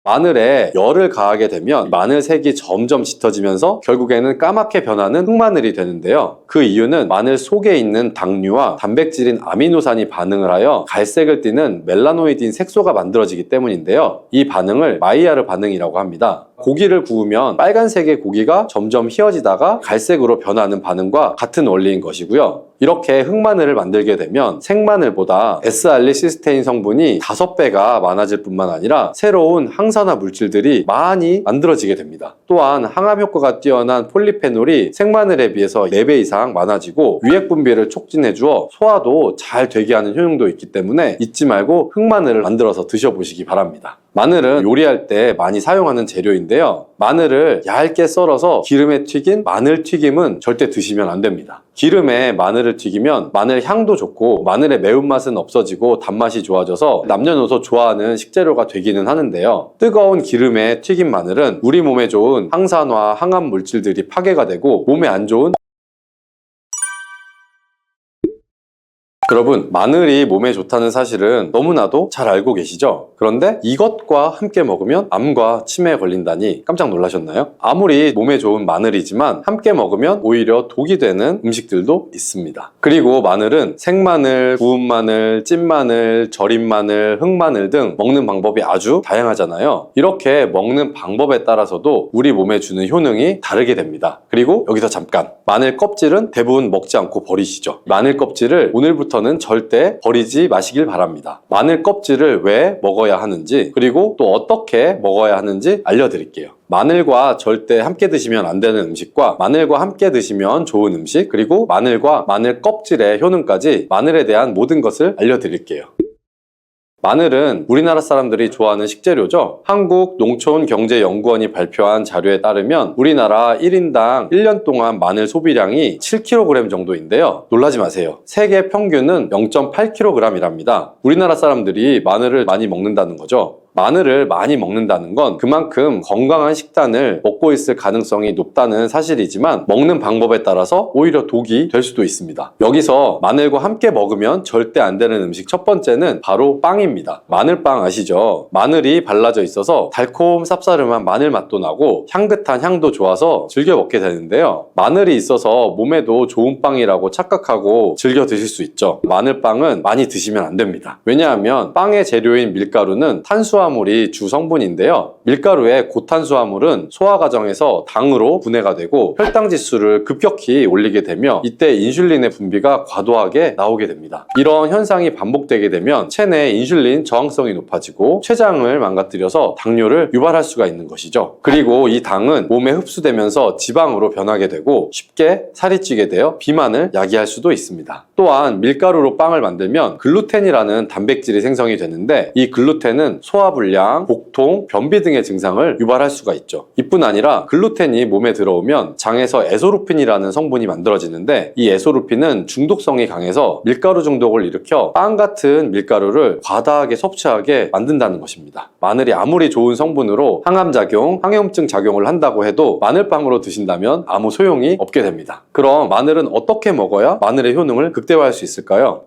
마늘에 열을 가하게 되면 마늘 색이 점점 짙어지면서 결국에는 까맣게 변하는 흑마늘이 되는데요. 그 이유는 마늘 속에 있는 당류와 단백질인 아미노산이 반응을 하여 갈색을 띠는 멜라노이드인 색소가 만들어지기 때문인데요. 이 반응을 마이야르 반응이라고 합니다. 고기를 구우면 빨간색의 고기가 점점 휘어지다가 갈색으로 변하는 반응과 같은 원리인 것이고요. 이렇게 흑마늘을 만들게 되면 생마늘보다 S알리시스테인 성분이 5배가 많아질 뿐만 아니라 새로운 항산화 물질들이 많이 만들어지게 됩니다. 또한 항암 효과가 뛰어난 폴리페놀이 생마늘에 비해서 4배 이상 많아지고 유액 분비를 촉진해 주어 소화도 잘 되게 하는 효능도 있기 때문에 잊지 말고 흑마늘을 만들어서 드셔보시기 바랍니다. 마늘은 요리할 때 많이 사용하는 재료인데요. 마늘을 얇게 썰어서 기름에 튀긴 마늘 튀김은 절대 드시면 안 됩니다. 기름에 마늘을 튀기면 마늘 향도 좋고 마늘의 매운맛은 없어지고 단맛이 좋아져서 남녀노소 좋아하는 식재료가 되기는 하는데요. 뜨거운 기름에 튀긴 마늘은 우리 몸에 좋은 항산화, 항암 물질들이 파괴가 되고 몸에 안 좋은 여러분, 마늘이 몸에 좋다는 사실은 너무나도 잘 알고 계시죠? 그런데 이것과 함께 먹으면 암과 치매에 걸린다니 깜짝 놀라셨나요? 아무리 몸에 좋은 마늘이지만 함께 먹으면 오히려 독이 되는 음식들도 있습니다. 그리고 마늘은 생마늘, 구운 마늘, 찐 마늘, 절인 마늘, 흑마늘 등 먹는 방법이 아주 다양하잖아요. 이렇게 먹는 방법에 따라서도 우리 몸에 주는 효능이 다르게 됩니다. 그리고 여기서 잠깐, 마늘 껍질은 대부분 먹지 않고 버리시죠. 마늘 껍질을 오늘부터는 절대 버리지 마시길 바랍니다. 마늘 껍질을 왜 먹어야 하는지 그리고 또 어떻게 먹어야 하는지 알려드릴게요. 마늘과 절대 함께 드시면 안 되는 음식과 마늘과 함께 드시면 좋은 음식 그리고 마늘과 마늘 껍질의 효능까지 마늘에 대한 모든 것을 알려드릴게요. 마늘은 우리나라 사람들이 좋아하는 식재료죠. 한국농촌경제연구원이 발표한 자료에 따르면 우리나라 1인당 1년 동안 마늘 소비량이 7kg 정도인데요. 놀라지 마세요. 세계 평균은 0.8kg이랍니다. 우리나라 사람들이 마늘을 많이 먹는다는 거죠. 마늘을 많이 먹는다는 건 그만큼 건강한 식단을 먹고 있을 가능성이 높다는 사실이지만 먹는 방법에 따라서 오히려 독이 될 수도 있습니다. 여기서 마늘과 함께 먹으면 절대 안 되는 음식 첫 번째는 바로 빵입니다. 마늘빵 아시죠? 마늘이 발라져 있어서 달콤 쌉싸름한 마늘 맛도 나고 향긋한 향도 좋아서 즐겨 먹게 되는데요. 마늘이 있어서 몸에도 좋은 빵이라고 착각하고 즐겨 드실 수 있죠. 마늘빵은 많이 드시면 안 됩니다. 왜냐하면 빵의 재료인 밀가루는 탄수화물이 주 성분인데요. 밀가루의 고탄수화물은 소화 과정에서 당으로 분해가 되고 혈당 지수를 급격히 올리게 되며 이때 인슐린의 분비가 과도하게 나오게 됩니다. 이런 현상이 반복되게 되면 체내 인슐린 저항성이 높아지고 췌장을 망가뜨려서 당뇨를 유발할 수가 있는 것이죠. 그리고 이 당은 몸에 흡수되면서 지방으로 변하게 되고 쉽게 살이 찌게 되어 비만을 야기할 수도 있습니다. 또한 밀가루로 빵을 만들면 글루텐이라는 단백질이 생성이 되는데 이 글루텐은 소화불량, 복통, 변비 등의 증상을 유발할 수가 있죠. 이뿐 아니라 글루텐이 몸에 들어오면 장에서 에소루핀이라는 성분이 만들어지는데 이 에소루핀은 중독성이 강해서 밀가루 중독을 일으켜 빵 같은 밀가루를 과다하게 섭취하게 만든다는 것입니다. 마늘이 아무리 좋은 성분으로 항암작용, 항염증 작용을 한다고 해도 마늘빵으로 드신다면 아무 소용이 없게 됩니다. 그럼 마늘은 어떻게 먹어야 마늘의 효능을 극대화할 수 있을까요?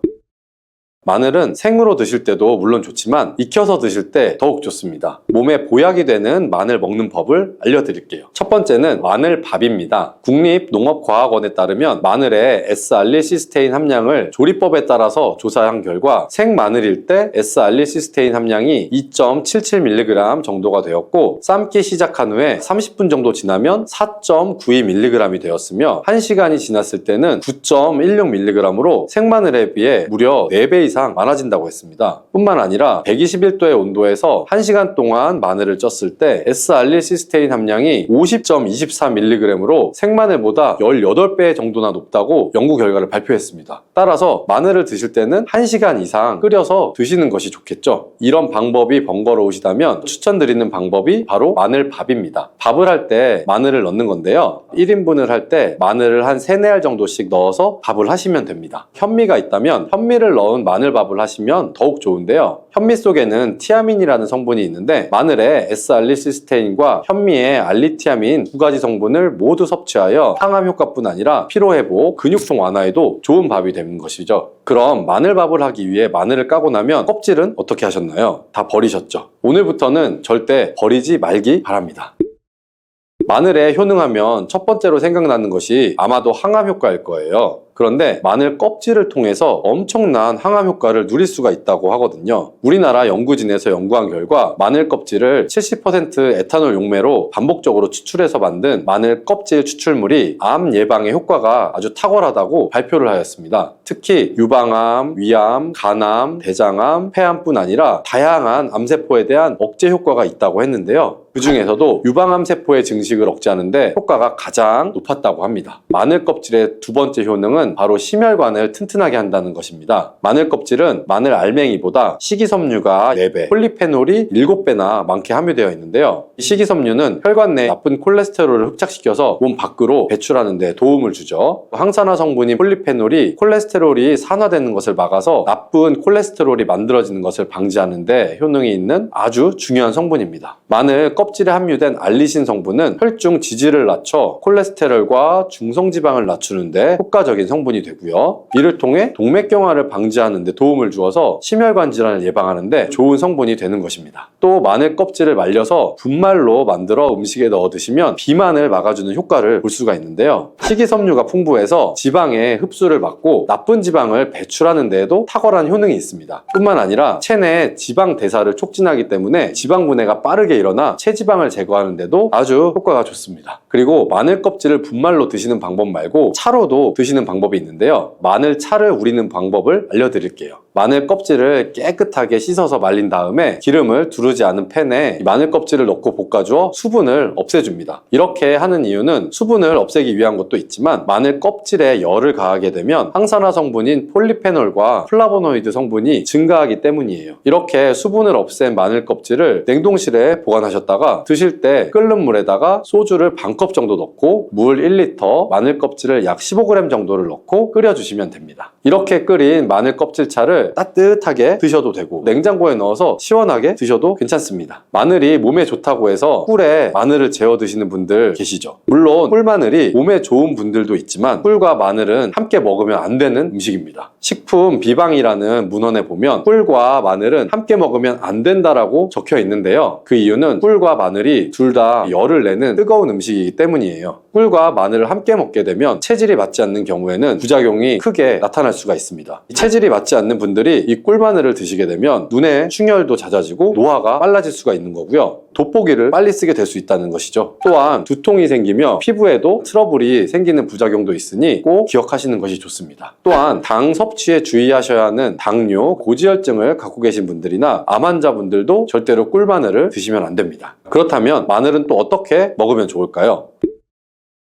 마늘은 생으로 드실 때도 물론 좋지만 익혀서 드실 때 더욱 좋습니다. 몸에 보약이 되는 마늘 먹는 법을 알려드릴게요. 첫 번째는 마늘밥입니다. 국립농업과학원에 따르면 마늘의 S알리시스테인 함량을 조리법에 따라서 조사한 결과 생마늘일 때 S알리시스테인 함량이 2.77mg 정도가 되었고 삶기 시작한 후에 30분 정도 지나면 4.92mg이 되었으며 1시간이 지났을 때는 9.16mg으로 생마늘에 비해 무려 4배 이상 많아진다고 했습니다. 뿐만 아니라 121도의 온도에서 1시간 동안 마늘을 쪘을 때 S알리시스테인 함량이 50.24mg으로 생마늘보다 18배 정도나 높다고 연구 결과를 발표했습니다. 따라서 마늘을 드실 때는 1시간 이상 끓여서 드시는 것이 좋겠죠. 이런 방법이 번거로우시다면 추천드리는 방법이 바로 마늘밥입니다. 밥을 할 때 마늘을 넣는 건데요. 1인분을 할 때 마늘을 한 3-4알 정도씩 넣어서 밥을 하시면 됩니다. 현미가 있다면 현미를 넣은 마늘 마늘밥을 하시면 더욱 좋은데요. 현미 속에는 티아민이라는 성분이 있는데 마늘의 S알리시스테인과 현미의 알리티아민 두 가지 성분을 모두 섭취하여 항암 효과뿐 아니라 피로회복, 근육통 완화에도 좋은 밥이 되는 것이죠. 그럼 마늘밥을 하기 위해 마늘을 까고 나면 껍질은 어떻게 하셨나요? 다 버리셨죠? 오늘부터는 절대 버리지 말기 바랍니다. 마늘에 효능하면 첫 번째로 생각나는 것이 아마도 항암 효과일 거예요. 그런데 마늘 껍질을 통해서 엄청난 항암 효과를 누릴 수가 있다고 하거든요. 우리나라 연구진에서 연구한 결과 마늘 껍질을 70% 에탄올 용매로 반복적으로 추출해서 만든 마늘 껍질 추출물이 암 예방에 효과가 아주 탁월하다고 발표를 하였습니다. 특히 유방암, 위암, 간암, 대장암, 폐암뿐 아니라 다양한 암세포에 대한 억제 효과가 있다고 했는데요. 그 중에서도 유방암 세포의 증식을 억제하는데 효과가 가장 높았다고 합니다. 마늘 껍질의 두 번째 효능은 바로 심혈관을 튼튼하게 한다는 것입니다. 마늘 껍질은 마늘 알맹이보다 식이섬유가 4배, 폴리페놀이 7배나 많게 함유되어 있는데요. 이 식이섬유는 혈관 내 나쁜 콜레스테롤을 흡착시켜서 몸 밖으로 배출하는 데 도움을 주죠. 항산화 성분인 폴리페놀이 콜레스테롤이 산화되는 것을 막아서 나쁜 콜레스테롤이 만들어지는 것을 방지하는 데 효능이 있는 아주 중요한 성분입니다. 마늘 껍질에 함유된 알리신 성분은 혈중 지지를 낮춰 콜레스테롤과 중성지방을 낮추는데 효과적인 성분이 되고요. 이를 통해 동맥경화를 방지하는 데 도움을 주어서 심혈관 질환을 예방하는 데 좋은 성분이 되는 것입니다. 또 마늘 껍질을 말려서 분말로 만들어 음식에 넣어 드시면 비만을 막아주는 효과를 볼 수가 있는데요. 식이섬유가 풍부해서 지방의 흡수를 막고 나쁜 지방을 배출하는 데에도 탁월한 효능이 있습니다. 뿐만 아니라 체내 지방 대사를 촉진하기 때문에 지방 분해가 빠르게 일어나 체지방을 제거하는 데도 아주 효과가 좋습니다. 그리고 마늘 껍질을 분말로 드시는 방법 말고 차로도 드시는 방법이 있는데요. 마늘 차를 우리는 방법을 알려드릴게요. 마늘 껍질을 깨끗하게 씻어서 말린 다음에 기름을 두르지 않은 팬에 마늘 껍질을 넣고 볶아주어 수분을 없애줍니다. 이렇게 하는 이유는 수분을 없애기 위한 것도 있지만 마늘 껍질에 열을 가하게 되면 항산화 성분인 폴리페놀과 플라보노이드 성분이 증가하기 때문이에요. 이렇게 수분을 없앤 마늘 껍질을 냉동실에 보관하셨다가 드실 때 끓는 물에다가 소주를 반컵 정도 넣고 물 1리터, 마늘 껍질을 약 15g 정도를 넣고 끓여주시면 됩니다. 이렇게 끓인 마늘 껍질 차를 따뜻하게 드셔도 되고 냉장고에 넣어서 시원하게 드셔도 괜찮습니다. 마늘이 몸에 좋다고 해서 꿀에 마늘을 재워 드시는 분들 계시죠? 물론 꿀마늘이 몸에 좋은 분들도 있지만 꿀과 마늘은 함께 먹으면 안 되는 음식입니다. 식품 비방이라는 문헌에 보면 꿀과 마늘은 함께 먹으면 안 된다라고 적혀 있는데요. 그 이유는 꿀과 마늘이 둘 다 열을 내는 뜨거운 음식이기 때문이에요. 꿀과 마늘을 함께 먹게 되면 체질이 맞지 않는 경우에는 부작용이 크게 나타날 수가 있습니다. 체질이 맞지 않는 분들이 이 꿀마늘을 드시게 되면 눈의 충혈도 잦아지고 노화가 빨라질 수가 있는 거고요. 돋보기를 빨리 쓰게 될 수 있다는 것이죠. 또한 두통이 생기며 피부에도 트러블이 생기는 부작용도 있으니 꼭 기억하시는 것이 좋습니다. 또한 당 섭취에 주의하셔야 하는 당뇨, 고지혈증을 갖고 계신 분들이나 암 환자분들도 절대로 꿀마늘을 드시면 안 됩니다. 그렇다면 마늘은 또 어떻게 먹으면 좋을까요?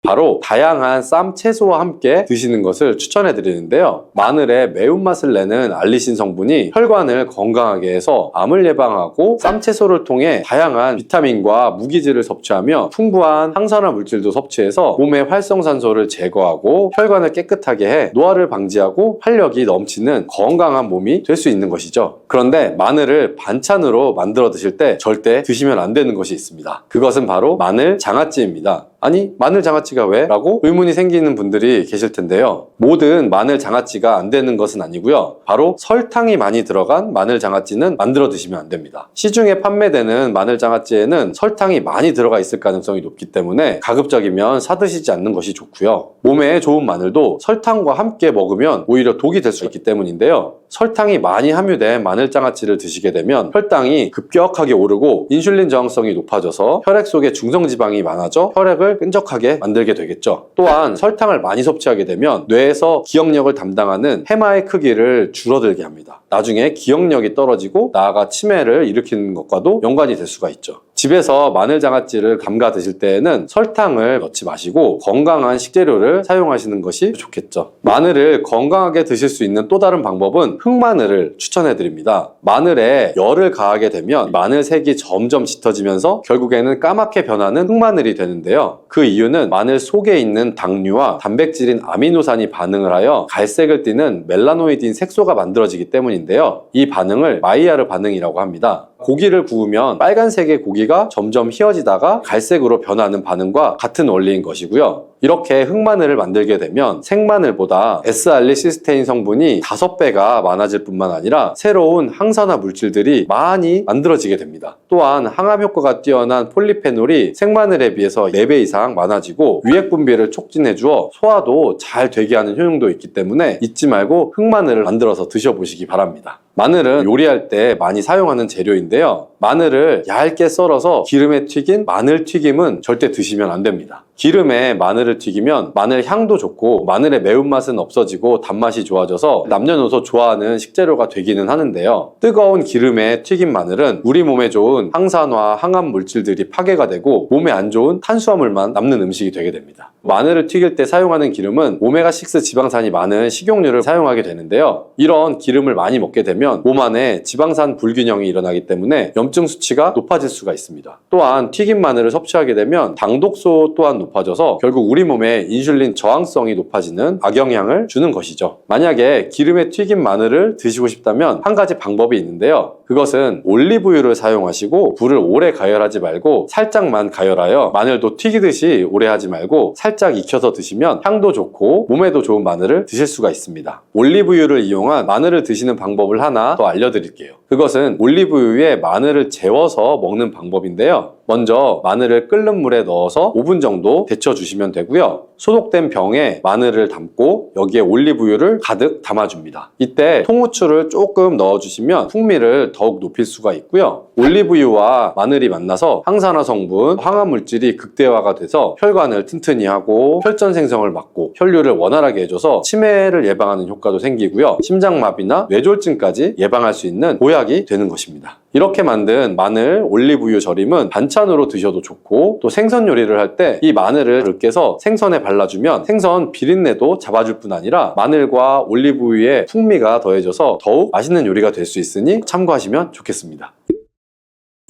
바로 다양한 쌈 채소와 함께 드시는 것을 추천해 드리는데요. 마늘의 매운맛을 내는 알리신 성분이 혈관을 건강하게 해서 암을 예방하고 쌈 채소를 통해 다양한 비타민과 무기질을 섭취하며 풍부한 항산화 물질도 섭취해서 몸의 활성산소를 제거하고 혈관을 깨끗하게 해 노화를 방지하고 활력이 넘치는 건강한 몸이 될 수 있는 것이죠. 그런데 마늘을 반찬으로 만들어 드실 때 절대 드시면 안 되는 것이 있습니다. 그것은 바로 마늘 장아찌입니다. 아니, 마늘 장아찌가 왜? 라고 의문이 생기는 분들이 계실 텐데요. 모든 마늘 장아찌가 안 되는 것은 아니고요. 바로 설탕이 많이 들어간 마늘 장아찌는 만들어 드시면 안 됩니다. 시중에 판매되는 마늘 장아찌에는 설탕이 많이 들어가 있을 가능성이 높기 때문에 가급적이면 사드시지 않는 것이 좋고요. 몸에 좋은 마늘도 설탕과 함께 먹으면 오히려 독이 될 수 있기 때문인데요. 설탕이 많이 함유된 마늘 장아찌를 드시게 되면 혈당이 급격하게 오르고 인슐린 저항성이 높아져서 혈액 속에 중성지방이 많아져 혈액을 끈적하게 만들게 되겠죠. 또한 설탕을 많이 섭취하게 되면 뇌에서 기억력을 담당하는 해마의 크기를 줄어들게 합니다. 나중에 기억력이 떨어지고 나아가 치매를 일으키는 것과도 연관이 될 수가 있죠. 집에서 마늘 장아찌를 담가 드실 때에는 설탕을 넣지 마시고 건강한 식재료를 사용하시는 것이 좋겠죠. 마늘을 건강하게 드실 수 있는 또 다른 방법은 흑마늘을 추천해 드립니다. 마늘에 열을 가하게 되면 마늘 색이 점점 짙어지면서 결국에는 까맣게 변하는 흑마늘이 되는데요. 그 이유는 마늘 속에 있는 당류와 단백질인 아미노산이 반응을 하여 갈색을 띠는 멜라노이드인 색소가 만들어지기 때문인데요. 이 반응을 마이야르 반응이라고 합니다. 고기를 구우면 빨간색의 고기가 점점 휘어지다가 갈색으로 변하는 반응과 같은 원리인 것이고요. 이렇게 흑마늘을 만들게 되면 생마늘보다 S알리시스테인 성분이 5배가 많아질 뿐만 아니라 새로운 항산화 물질들이 많이 만들어지게 됩니다. 또한 항암 효과가 뛰어난 폴리페놀이 생마늘에 비해서 4배 이상 많아지고 유액 분비를 촉진해 주어 소화도 잘 되게 하는 효능도 있기 때문에 잊지 말고 흑마늘을 만들어서 드셔보시기 바랍니다. 마늘은 요리할 때 많이 사용하는 재료인데요. 마늘을 얇게 썰어서 기름에 튀긴 마늘 튀김은 절대 드시면 안 됩니다. 기름에 마늘을 튀기면 마늘 향도 좋고 마늘의 매운맛은 없어지고 단맛이 좋아져서 남녀노소 좋아하는 식재료가 되기는 하는데요. 뜨거운 기름에 튀긴 마늘은 우리 몸에 좋은 항산화, 항암 물질들이 파괴가 되고 몸에 안 좋은 탄수화물만 남는 음식이 되게 됩니다. 마늘을 튀길 때 사용하는 기름은 오메가6 지방산이 많은 식용유를 사용하게 되는데요. 이런 기름을 많이 먹게 되면 몸 안에 지방산 불균형이 일어나기 때문에 염증 수치가 높아질 수가 있습니다. 또한 튀긴 마늘을 섭취하게 되면 당독소 또한 높아져서 결국 우리 몸에 인슐린 저항성이 높아지는 악영향을 주는 것이죠. 만약에 기름에 튀긴 마늘을 드시고 싶다면 한 가지 방법이 있는데요. 그것은 올리브유를 사용하시고 불을 오래 가열하지 말고 살짝만 가열하여 마늘도 튀기듯이 오래 하지 말고 살짝 익혀서 드시면 향도 좋고 몸에도 좋은 마늘을 드실 수가 있습니다. 올리브유를 이용한 마늘을 드시는 방법을 하나 더 알려드릴게요. 그것은 올리브유에 마늘을 재워서 먹는 방법인데요. 먼저 마늘을 끓는 물에 넣어서 5분 정도 데쳐주시면 되고요. 소독된 병에 마늘을 담고 여기에 올리브유를 가득 담아줍니다. 이때 통후추를 조금 넣어주시면 풍미를 더욱 높일 수가 있고요. 올리브유와 마늘이 만나서 항산화 성분, 항암 물질이 극대화가 돼서 혈관을 튼튼히 하고 혈전 생성을 막고 혈류를 원활하게 해줘서 치매를 예방하는 효과도 생기고요. 심장마비나 뇌졸중까지 예방할 수 있는 보약이 되는 것입니다. 이렇게 만든 마늘 올리브유 절임은 반찬으로 드셔도 좋고 또 생선 요리를 할 때 이 마늘을 으깨서 생선에 발라주면 생선 비린내도 잡아줄 뿐 아니라 마늘과 올리브유의 풍미가 더해져서 더욱 맛있는 요리가 될 수 있으니 참고하시면 좋겠습니다.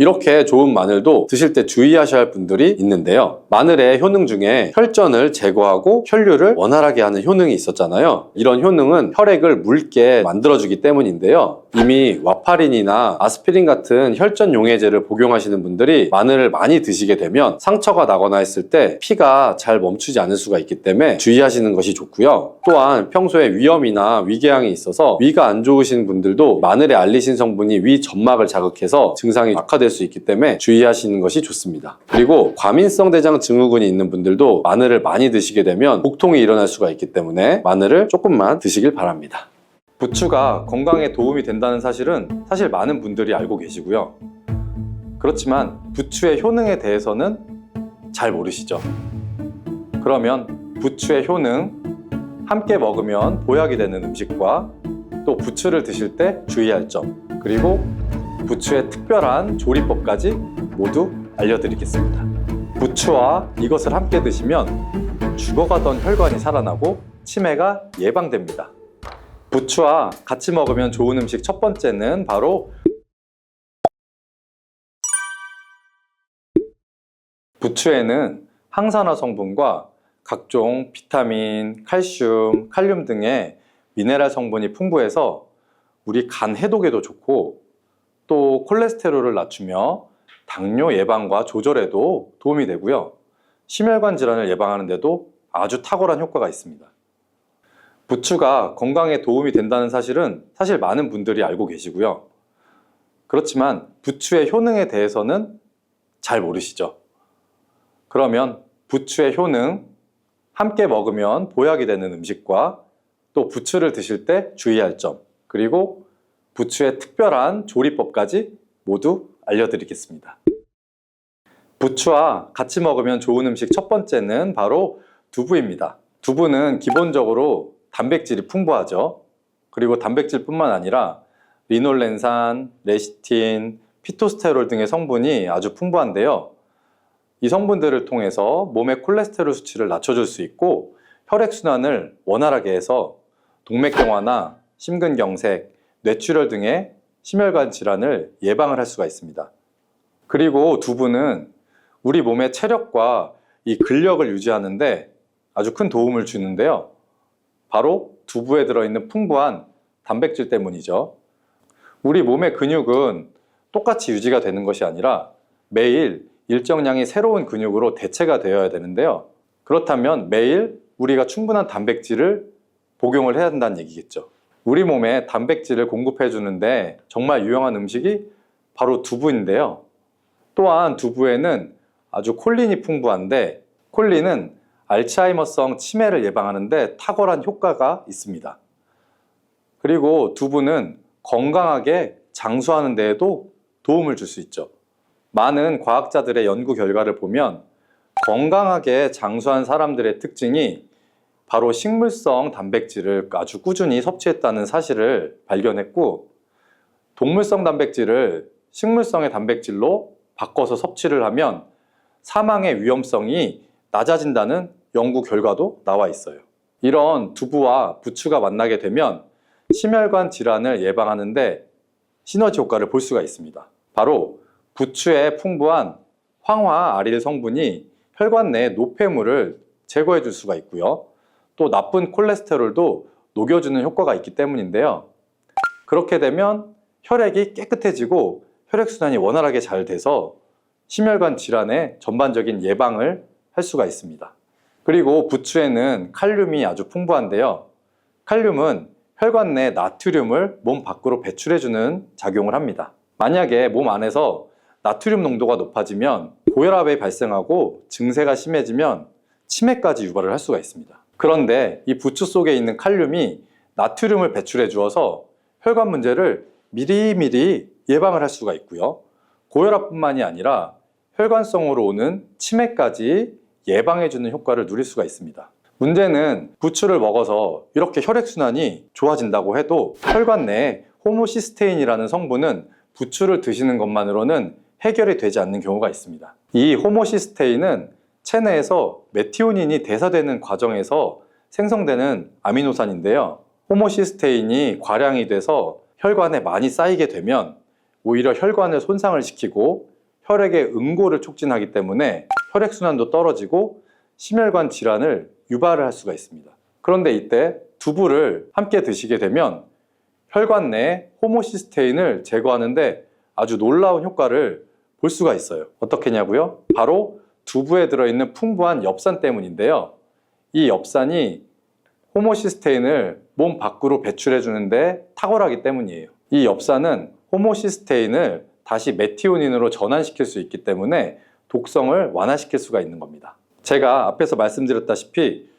이렇게 좋은 마늘도 드실 때 주의하셔야 할 분들이 있는데요. 마늘의 효능 중에 혈전을 제거하고 혈류를 원활하게 하는 효능이 있었잖아요. 이런 효능은 혈액을 묽게 만들어주기 때문인데요. 이미 와파린이나 아스피린 같은 혈전 용해제를 복용하시는 분들이 마늘을 많이 드시게 되면 상처가 나거나 했을 때 피가 잘 멈추지 않을 수가 있기 때문에 주의하시는 것이 좋고요. 또한 평소에 위염이나 위궤양이 있어서 위가 안 좋으신 분들도 마늘의 알리신 성분이 위 점막을 자극해서 증상이 악화될 수 있기 때문에 주의하시는 것이 좋습니다. 그리고 과민성 대장 증후군이 있는 분들도 마늘을 많이 드시게 되면 복통이 일어날 수가 있기 때문에 마늘을 조금만 드시길 바랍니다. 부추가 건강에 도움이 된다는 사실은 사실 많은 분들이 알고 계시고요. 그렇지만 부추의 효능에 대해서는 잘 모르시죠? 그러면 부추의 효능, 함께 먹으면 보약이 되는 음식과 또 부추를 드실 때 주의할 점, 그리고 부추의 특별한 조리법까지 모두 알려드리겠습니다. 부추와 이것을 함께 드시면 죽어가던 혈관이 살아나고 치매가 예방됩니다. 부추와 같이 먹으면 좋은 음식 첫 번째는 바로 부추에는 항산화 성분과 각종 비타민, 칼슘, 칼륨 등의 미네랄 성분이 풍부해서 우리 간 해독에도 좋고 또 콜레스테롤을 낮추며 당뇨 예방과 조절에도 도움이 되고요. 심혈관 질환을 예방하는 데도 아주 탁월한 효과가 있습니다. 부추가 건강에 도움이 된다는 사실은 사실 많은 분들이 알고 계시고요. 그렇지만 부추의 효능에 대해서는 잘 모르시죠? 그러면 부추의 효능, 함께 먹으면 보약이 되는 음식과 또 부추를 드실 때 주의할 점, 그리고 부추의 특별한 조리법까지 모두 알려드리겠습니다. 부추와 같이 먹으면 좋은 음식 첫 번째는 바로 두부입니다. 두부는 기본적으로 단백질이 풍부하죠. 그리고 단백질뿐만 아니라 리놀렌산, 레시틴, 피토스테롤 등의 성분이 아주 풍부한데요. 이 성분들을 통해서 몸의 콜레스테롤 수치를 낮춰줄 수 있고 혈액순환을 원활하게 해서 동맥경화나 심근경색, 뇌출혈 등의 심혈관 질환을 예방을 할 수가 있습니다. 그리고 두부는 우리 몸의 체력과 이 근력을 유지하는데 아주 큰 도움을 주는데요. 바로 두부에 들어있는 풍부한 단백질 때문이죠. 우리 몸의 근육은 똑같이 유지가 되는 것이 아니라 매일 일정량의 새로운 근육으로 대체가 되어야 되는데요. 그렇다면 매일 우리가 충분한 단백질을 복용을 해야 한다는 얘기겠죠. 우리 몸에 단백질을 공급해 주는데 정말 유용한 음식이 바로 두부인데요. 또한 두부에는 아주 콜린이 풍부한데 콜린은 알츠하이머성 치매를 예방하는데 탁월한 효과가 있습니다. 그리고 두부는 건강하게 장수하는 데에도 도움을 줄 수 있죠. 많은 과학자들의 연구 결과를 보면 건강하게 장수한 사람들의 특징이 바로 식물성 단백질을 아주 꾸준히 섭취했다는 사실을 발견했고, 동물성 단백질을 식물성의 단백질로 바꿔서 섭취를 하면 사망의 위험성이 낮아진다는 연구 결과도 나와 있어요. 이런 두부와 부추가 만나게 되면 심혈관 질환을 예방하는데 시너지 효과를 볼 수가 있습니다. 바로 부추에 풍부한 황화 아릴 성분이 혈관 내 노폐물을 제거해 줄 수가 있고요. 또 나쁜 콜레스테롤도 녹여주는 효과가 있기 때문인데요. 그렇게 되면 혈액이 깨끗해지고 혈액순환이 원활하게 잘 돼서 심혈관 질환의 전반적인 예방을 할 수가 있습니다. 그리고 부추에는 칼륨이 아주 풍부한데요. 칼륨은 혈관 내 나트륨을 몸 밖으로 배출해주는 작용을 합니다. 만약에 몸 안에서 나트륨 농도가 높아지면 고혈압이 발생하고 증세가 심해지면 치매까지 유발을 할 수가 있습니다. 그런데 이 부추 속에 있는 칼륨이 나트륨을 배출해 주어서 혈관 문제를 미리미리 예방을 할 수가 있고요. 고혈압뿐만이 아니라 혈관성으로 오는 치매까지 예방해주는 효과를 누릴 수가 있습니다. 문제는 부추를 먹어서 이렇게 혈액순환이 좋아진다고 해도 혈관 내에 호모시스테인이라는 성분은 부추를 드시는 것만으로는 해결이 되지 않는 경우가 있습니다. 이 호모시스테인은 체내에서 메티오닌이 대사되는 과정에서 생성되는 아미노산인데요. 호모시스테인이 과량이 돼서 혈관에 많이 쌓이게 되면 오히려 혈관을 손상을 시키고 혈액의 응고를 촉진하기 때문에 혈액순환도 떨어지고 심혈관 질환을 유발을 할 수가 있습니다. 그런데 이때 두부를 함께 드시게 되면 혈관 내 호모시스테인을 제거하는데 아주 놀라운 효과를 볼 수가 있어요. 어떻게냐고요? 바로 두부에 들어있는 풍부한 엽산 때문인데요. 이 엽산이 호모시스테인을 몸 밖으로 배출해 주는데 탁월하기 때문이에요. 이 엽산은 호모시스테인을 다시 메티오닌으로 전환시킬 수 있기 때문에 독성을 완화시킬 수가 있는 겁니다. 제가 앞에서 말씀드렸다시피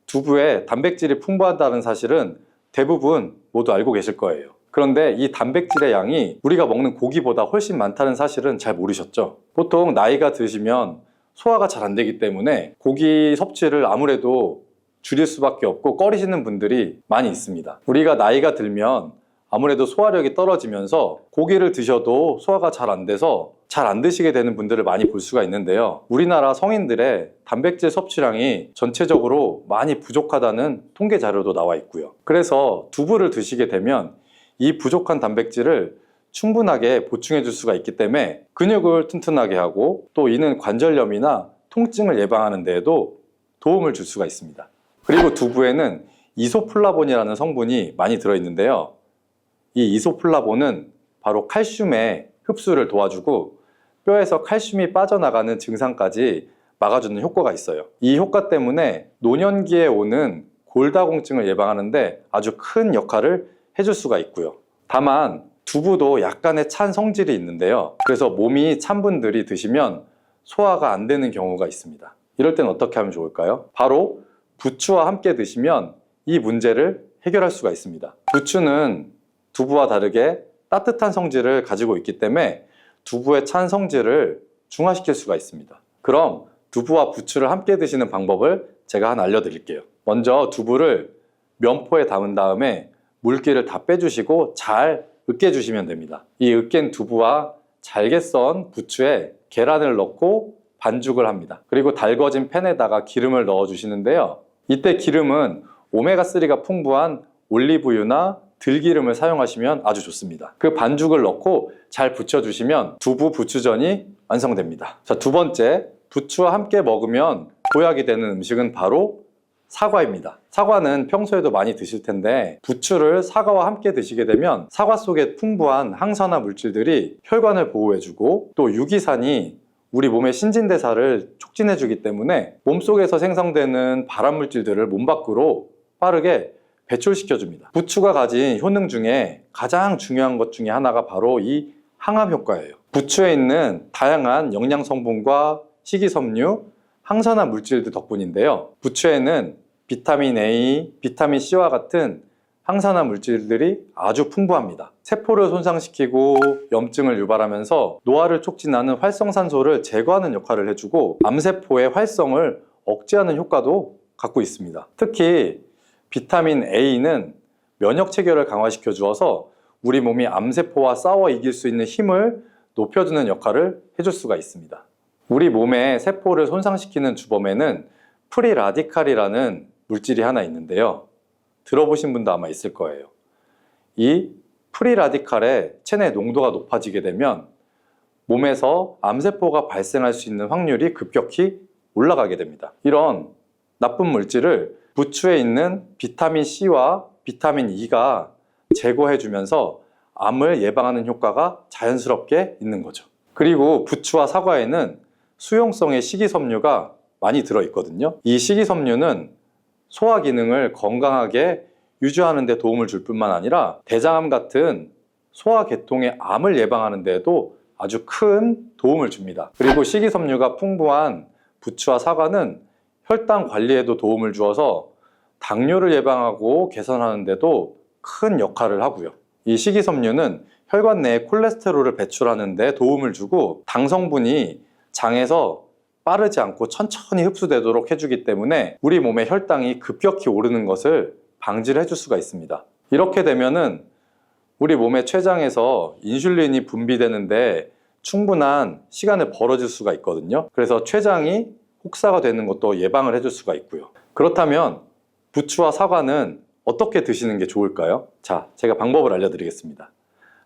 두부에 단백질이 풍부하다는 사실은 대부분 모두 알고 계실 거예요. 그런데 이 단백질의 양이 우리가 먹는 고기보다 훨씬 많다는 사실은 잘 모르셨죠? 보통 나이가 드시면 소화가 잘 안 되기 때문에 고기 섭취를 아무래도 줄일 수밖에 없고 꺼리시는 분들이 많이 있습니다. 우리가 나이가 들면 아무래도 소화력이 떨어지면서 고기를 드셔도 소화가 잘 안 돼서 잘 안 드시게 되는 분들을 많이 볼 수가 있는데요. 우리나라 성인들의 단백질 섭취량이 전체적으로 많이 부족하다는 통계 자료도 나와 있고요. 그래서 두부를 드시게 되면 이 부족한 단백질을 충분하게 보충해 줄 수가 있기 때문에 근육을 튼튼하게 하고 또 이는 관절염이나 통증을 예방하는 데에도 도움을 줄 수가 있습니다. 그리고 두부에는 이소플라본이라는 성분이 많이 들어있는데요. 이 이소플라본은 바로 칼슘의 흡수를 도와주고 뼈에서 칼슘이 빠져나가는 증상까지 막아주는 효과가 있어요. 이 효과 때문에 노년기에 오는 골다공증을 예방하는데 아주 큰 역할을 해줄 수가 있고요. 다만 두부도 약간의 찬 성질이 있는데요. 그래서 몸이 찬 분들이 드시면 소화가 안 되는 경우가 있습니다. 이럴 땐 어떻게 하면 좋을까요? 바로 부추와 함께 드시면 이 문제를 해결할 수가 있습니다. 부추는 두부와 다르게 따뜻한 성질을 가지고 있기 때문에 두부의 찬 성질을 중화시킬 수가 있습니다. 그럼 두부와 부추를 함께 드시는 방법을 제가 하나 알려드릴게요. 먼저 두부를 면포에 담은 다음에 물기를 다 빼주시고 잘 으깨주시면 됩니다. 이 으깬 두부와 잘게 썬 부추에 계란을 넣고 반죽을 합니다. 그리고 달궈진 팬에다가 기름을 넣어 주시는데요. 이때 기름은 오메가3가 풍부한 올리브유나 들기름을 사용하시면 아주 좋습니다. 그 반죽을 넣고 잘 부쳐주시면 두부 부추전이 완성됩니다. 자, 두 번째, 부추와 함께 먹으면 보약이 되는 음식은 바로 사과입니다. 사과는 평소에도 많이 드실 텐데 부추를 사과와 함께 드시게 되면 사과 속에 풍부한 항산화 물질들이 혈관을 보호해주고 또 유기산이 우리 몸의 신진대사를 촉진해주기 때문에 몸속에서 생성되는 발암물질들을 몸 밖으로 빠르게 배출시켜줍니다. 부추가 가진 효능 중에 가장 중요한 것 중에 하나가 바로 이 항암 효과예요. 부추에 있는 다양한 영양 성분과 식이섬유, 항산화 물질들 덕분인데요. 부추에는 비타민 A, 비타민 C와 같은 항산화 물질들이 아주 풍부합니다. 세포를 손상시키고 염증을 유발하면서 노화를 촉진하는 활성산소를 제거하는 역할을 해주고 암세포의 활성을 억제하는 효과도 갖고 있습니다. 특히 비타민 A는 면역 체계를 강화시켜 주어서 우리 몸이 암세포와 싸워 이길 수 있는 힘을 높여주는 역할을 해줄 수가 있습니다. 우리 몸의 세포를 손상시키는 주범에는 프리라디칼이라는 물질이 하나 있는데요. 들어보신 분도 아마 있을 거예요. 이 프리라디칼의 체내 농도가 높아지게 되면 몸에서 암세포가 발생할 수 있는 확률이 급격히 올라가게 됩니다. 이런 나쁜 물질을 부추에 있는 비타민 C와 비타민 E가 제거해주면서 암을 예방하는 효과가 자연스럽게 있는 거죠. 그리고 부추와 사과에는 수용성의 식이섬유가 많이 들어있거든요. 이 식이섬유는 소화 기능을 건강하게 유지하는 데 도움을 줄 뿐만 아니라 대장암 같은 소화계통의 암을 예방하는 데에도 아주 큰 도움을 줍니다. 그리고 식이섬유가 풍부한 부추와 사과는 혈당 관리에도 도움을 주어서 당뇨를 예방하고 개선하는 데도 큰 역할을 하고요. 이 식이섬유는 혈관 내에 콜레스테롤을 배출하는 데 도움을 주고 당 성분이 장에서 빠르지 않고 천천히 흡수되도록 해주기 때문에 우리 몸의 혈당이 급격히 오르는 것을 방지를 해줄 수가 있습니다. 이렇게 되면은 우리 몸의 췌장에서 인슐린이 분비되는데 충분한 시간을 벌어줄 수가 있거든요. 그래서 췌장이 혹사가 되는 것도 예방을 해줄 수가 있고요. 그렇다면 부추와 사과는 어떻게 드시는 게 좋을까요? 자, 제가 방법을 알려드리겠습니다.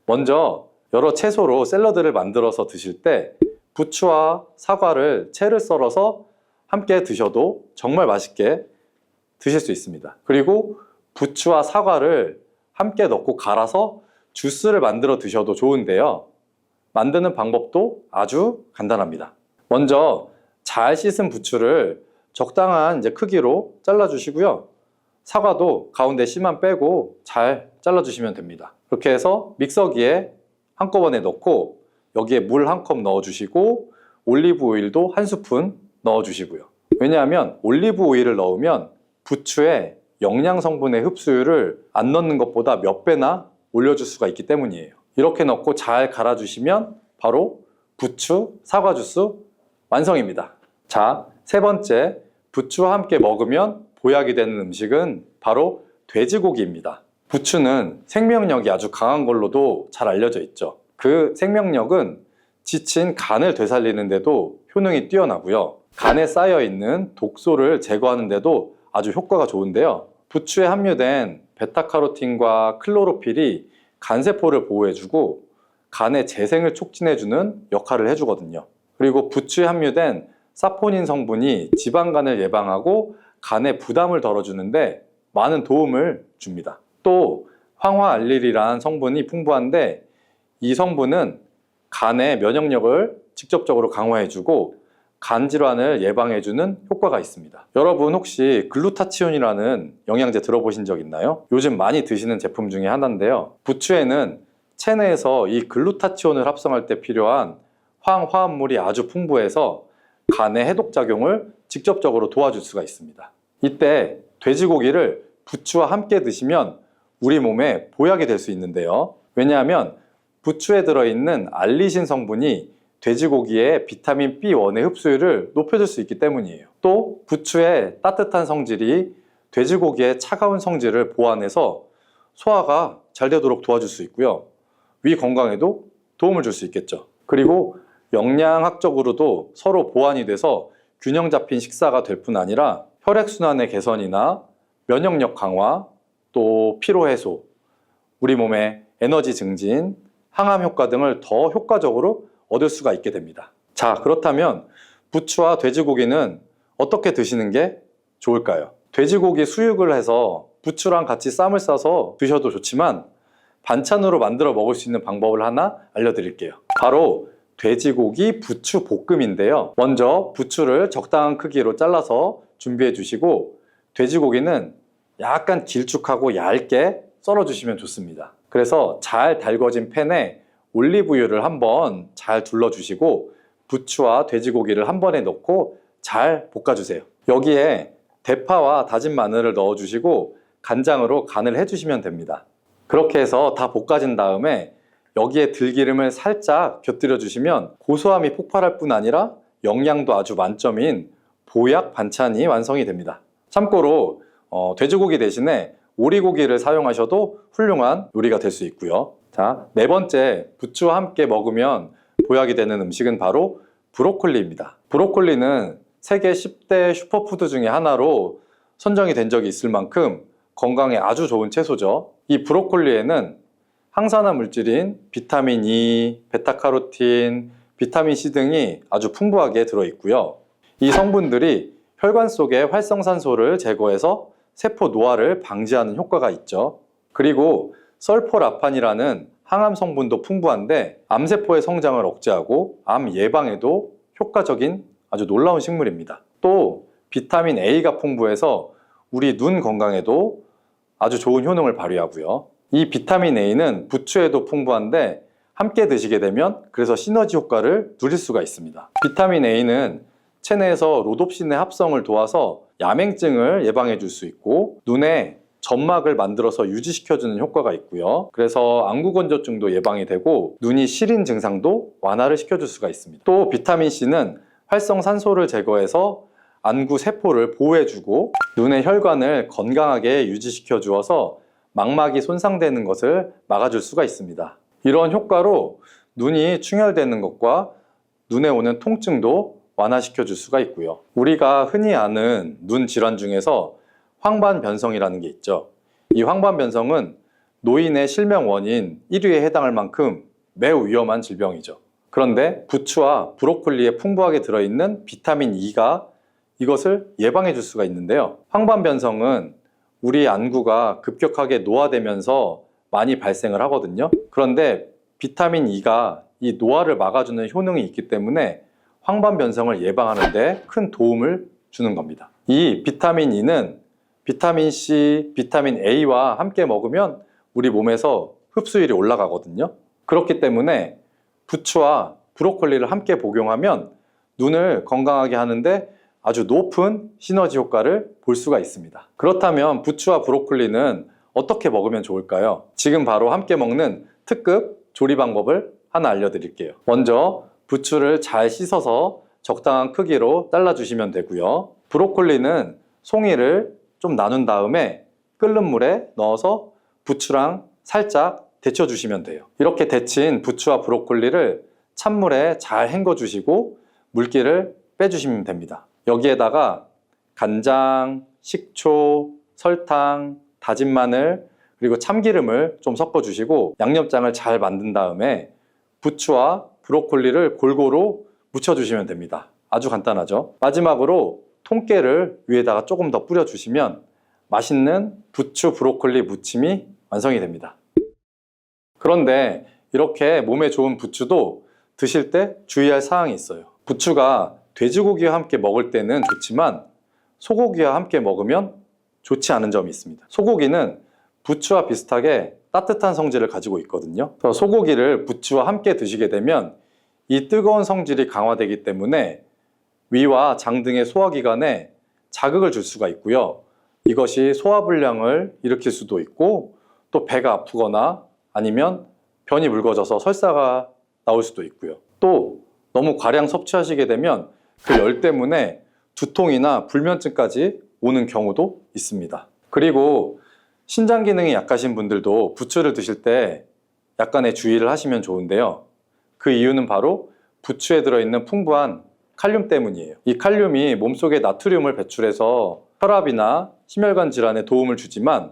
먼저 여러 채소로 샐러드를 만들어서 드실 때 부추와 사과를 채를 썰어서 함께 드셔도 정말 맛있게 드실 수 있습니다. 그리고 부추와 사과를 함께 넣고 갈아서 주스를 만들어 드셔도 좋은데요. 만드는 방법도 아주 간단합니다. 먼저 잘 씻은 부추를 적당한 크기로 잘라주시고요. 사과도 가운데 씨만 빼고 잘 잘라주시면 됩니다. 그렇게 해서 믹서기에 한꺼번에 넣고 여기에 물 1컵 넣어주시고 올리브 오일도 1스푼 넣어주시고요. 왜냐하면 올리브 오일을 넣으면 부추의 영양 성분의 흡수율을 안 넣는 것보다 몇 배나 올려줄 수가 있기 때문이에요. 이렇게 넣고 잘 갈아주시면 바로 부추 사과 주스 완성입니다. 자, 세 번째, 부추와 함께 먹으면 보약이 되는 음식은 바로 돼지고기입니다. 부추는 생명력이 아주 강한 걸로도 잘 알려져 있죠. 그 생명력은 지친 간을 되살리는 데도 효능이 뛰어나고요. 간에 쌓여있는 독소를 제거하는 데도 아주 효과가 좋은데요. 부추에 함유된 베타카로틴과 클로로필이 간세포를 보호해주고 간의 재생을 촉진해주는 역할을 해주거든요. 그리고 부추에 함유된 사포닌 성분이 지방간을 예방하고 간의 부담을 덜어주는데 많은 도움을 줍니다. 또 황화알릴이라는 성분이 풍부한데 이 성분은 간의 면역력을 직접적으로 강화해주고 간 질환을 예방해주는 효과가 있습니다. 여러분 혹시 글루타치온이라는 영양제 들어보신 적 있나요? 요즘 많이 드시는 제품 중에 하나인데요. 부추에는 체내에서 이 글루타치온을 합성할 때 필요한 황화합물이 아주 풍부해서 간의 해독작용을 직접적으로 도와줄 수가 있습니다. 이때 돼지고기를 부추와 함께 드시면 우리 몸에 보약이 될 수 있는데요. 왜냐하면 부추에 들어있는 알리신 성분이 돼지고기의 비타민 B1의 흡수율을 높여줄 수 있기 때문이에요. 또 부추의 따뜻한 성질이 돼지고기의 차가운 성질을 보완해서 소화가 잘 되도록 도와줄 수 있고요. 위 건강에도 도움을 줄 수 있겠죠. 그리고 영양학적으로도 서로 보완이 돼서 균형 잡힌 식사가 될 뿐 아니라 혈액순환의 개선이나 면역력 강화, 또 피로 해소, 우리 몸의 에너지 증진, 항암 효과 등을 더 효과적으로 얻을 수가 있게 됩니다. 자, 그렇다면 부추와 돼지고기는 어떻게 드시는 게 좋을까요? 돼지고기 수육을 해서 부추랑 같이 쌈을 싸서 드셔도 좋지만 반찬으로 만들어 먹을 수 있는 방법을 하나 알려드릴게요. 바로 돼지고기 부추 볶음인데요. 먼저 부추를 적당한 크기로 잘라서 준비해 주시고 돼지고기는 약간 길쭉하고 얇게 썰어 주시면 좋습니다. 그래서 잘 달궈진 팬에 올리브유를 한번 잘 둘러주시고 부추와 돼지고기를 한 번에 넣고 잘 볶아주세요. 여기에 대파와 다진 마늘을 넣어주시고 간장으로 간을 해주시면 됩니다. 그렇게 해서 다 볶아진 다음에 여기에 들기름을 살짝 곁들여 주시면 고소함이 폭발할 뿐 아니라 영양도 아주 만점인 보약 반찬이 완성이 됩니다. 참고로 돼지고기 대신에 오리고기를 사용하셔도 훌륭한 요리가 될 수 있고요. 자, 네 번째, 부추와 함께 먹으면 보약이 되는 음식은 바로 브로콜리입니다. 브로콜리는 세계 10대 슈퍼푸드 중에 하나로 선정이 된 적이 있을 만큼 건강에 아주 좋은 채소죠. 이 브로콜리에는 항산화 물질인 비타민 E, 베타카로틴, 비타민 C 등이 아주 풍부하게 들어있고요. 이 성분들이 혈관 속의 활성산소를 제거해서 세포 노화를 방지하는 효과가 있죠. 그리고 설포라판이라는 항암 성분도 풍부한데 암세포의 성장을 억제하고 암 예방에도 효과적인 아주 놀라운 식물입니다. 또 비타민 A가 풍부해서 우리 눈 건강에도 아주 좋은 효능을 발휘하고요. 이 비타민 A는 부추에도 풍부한데 함께 드시게 되면 그래서 시너지 효과를 누릴 수가 있습니다. 비타민 A는 체내에서 로놉신의 합성을 도와서 야맹증을 예방해 줄 수 있고 눈에 점막을 만들어서 유지시켜주는 효과가 있고요. 그래서 안구건조증도 예방이 되고 눈이 시린 증상도 완화를 시켜줄 수가 있습니다. 또 비타민 C는 활성산소를 제거해서 안구 세포를 보호해주고 눈의 혈관을 건강하게 유지시켜 주어서 망막이 손상되는 것을 막아줄 수가 있습니다. 이런 효과로 눈이 충혈되는 것과 눈에 오는 통증도 완화시켜 줄 수가 있고요. 우리가 흔히 아는 눈 질환 중에서 황반변성이라는 게 있죠. 이 황반변성은 노인의 실명 원인 1위에 해당할 만큼 매우 위험한 질병이죠. 그런데 부추와 브로콜리에 풍부하게 들어있는 비타민 E가 이것을 예방해 줄 수가 있는데요. 황반변성은 우리 안구가 급격하게 노화되면서 많이 발생을 하거든요. 그런데 비타민 E가 이 노화를 막아주는 효능이 있기 때문에 황반변성을 예방하는 데 큰 도움을 주는 겁니다. 이 비타민 E는 비타민 C, 비타민 A와 함께 먹으면 우리 몸에서 흡수율이 올라가거든요. 그렇기 때문에 부추와 브로콜리를 함께 복용하면 눈을 건강하게 하는데 아주 높은 시너지 효과를 볼 수가 있습니다. 그렇다면 부추와 브로콜리는 어떻게 먹으면 좋을까요? 지금 바로 함께 먹는 특급 조리 방법을 하나 알려드릴게요. 먼저 부추를 잘 씻어서 적당한 크기로 잘라주시면 되고요. 브로콜리는 송이를 좀 나눈 다음에 끓는 물에 넣어서 부추랑 살짝 데쳐주시면 돼요. 이렇게 데친 부추와 브로콜리를 찬물에 잘 헹궈주시고 물기를 빼주시면 됩니다. 여기에다가 간장, 식초, 설탕, 다진 마늘, 그리고 참기름을 좀 섞어주시고 양념장을 잘 만든 다음에 부추와 브로콜리를 골고루 묻혀주시면 됩니다. 아주 간단하죠. 마지막으로 통깨를 위에다가 조금 더 뿌려주시면 맛있는 부추 브로콜리 무침이 완성이 됩니다. 그런데 이렇게 몸에 좋은 부추도 드실 때 주의할 사항이 있어요. 부추가 돼지고기와 함께 먹을 때는 좋지만 소고기와 함께 먹으면 좋지 않은 점이 있습니다. 소고기는 부추와 비슷하게 따뜻한 성질을 가지고 있거든요. 그래서 소고기를 부추와 함께 드시게 되면 이 뜨거운 성질이 강화되기 때문에 위와 장 등의 소화기관에 자극을 줄 수가 있고요. 이것이 소화불량을 일으킬 수도 있고 또 배가 아프거나 아니면 변이 묽어져서 설사가 나올 수도 있고요. 또 너무 과량 섭취하시게 되면 그 열 때문에 두통이나 불면증까지 오는 경우도 있습니다. 그리고 신장 기능이 약하신 분들도 부추를 드실 때 약간의 주의를 하시면 좋은데요. 그 이유는 바로 부추에 들어있는 풍부한 칼륨 때문이에요. 이 칼륨이 몸속에 나트륨을 배출해서 혈압이나 심혈관 질환에 도움을 주지만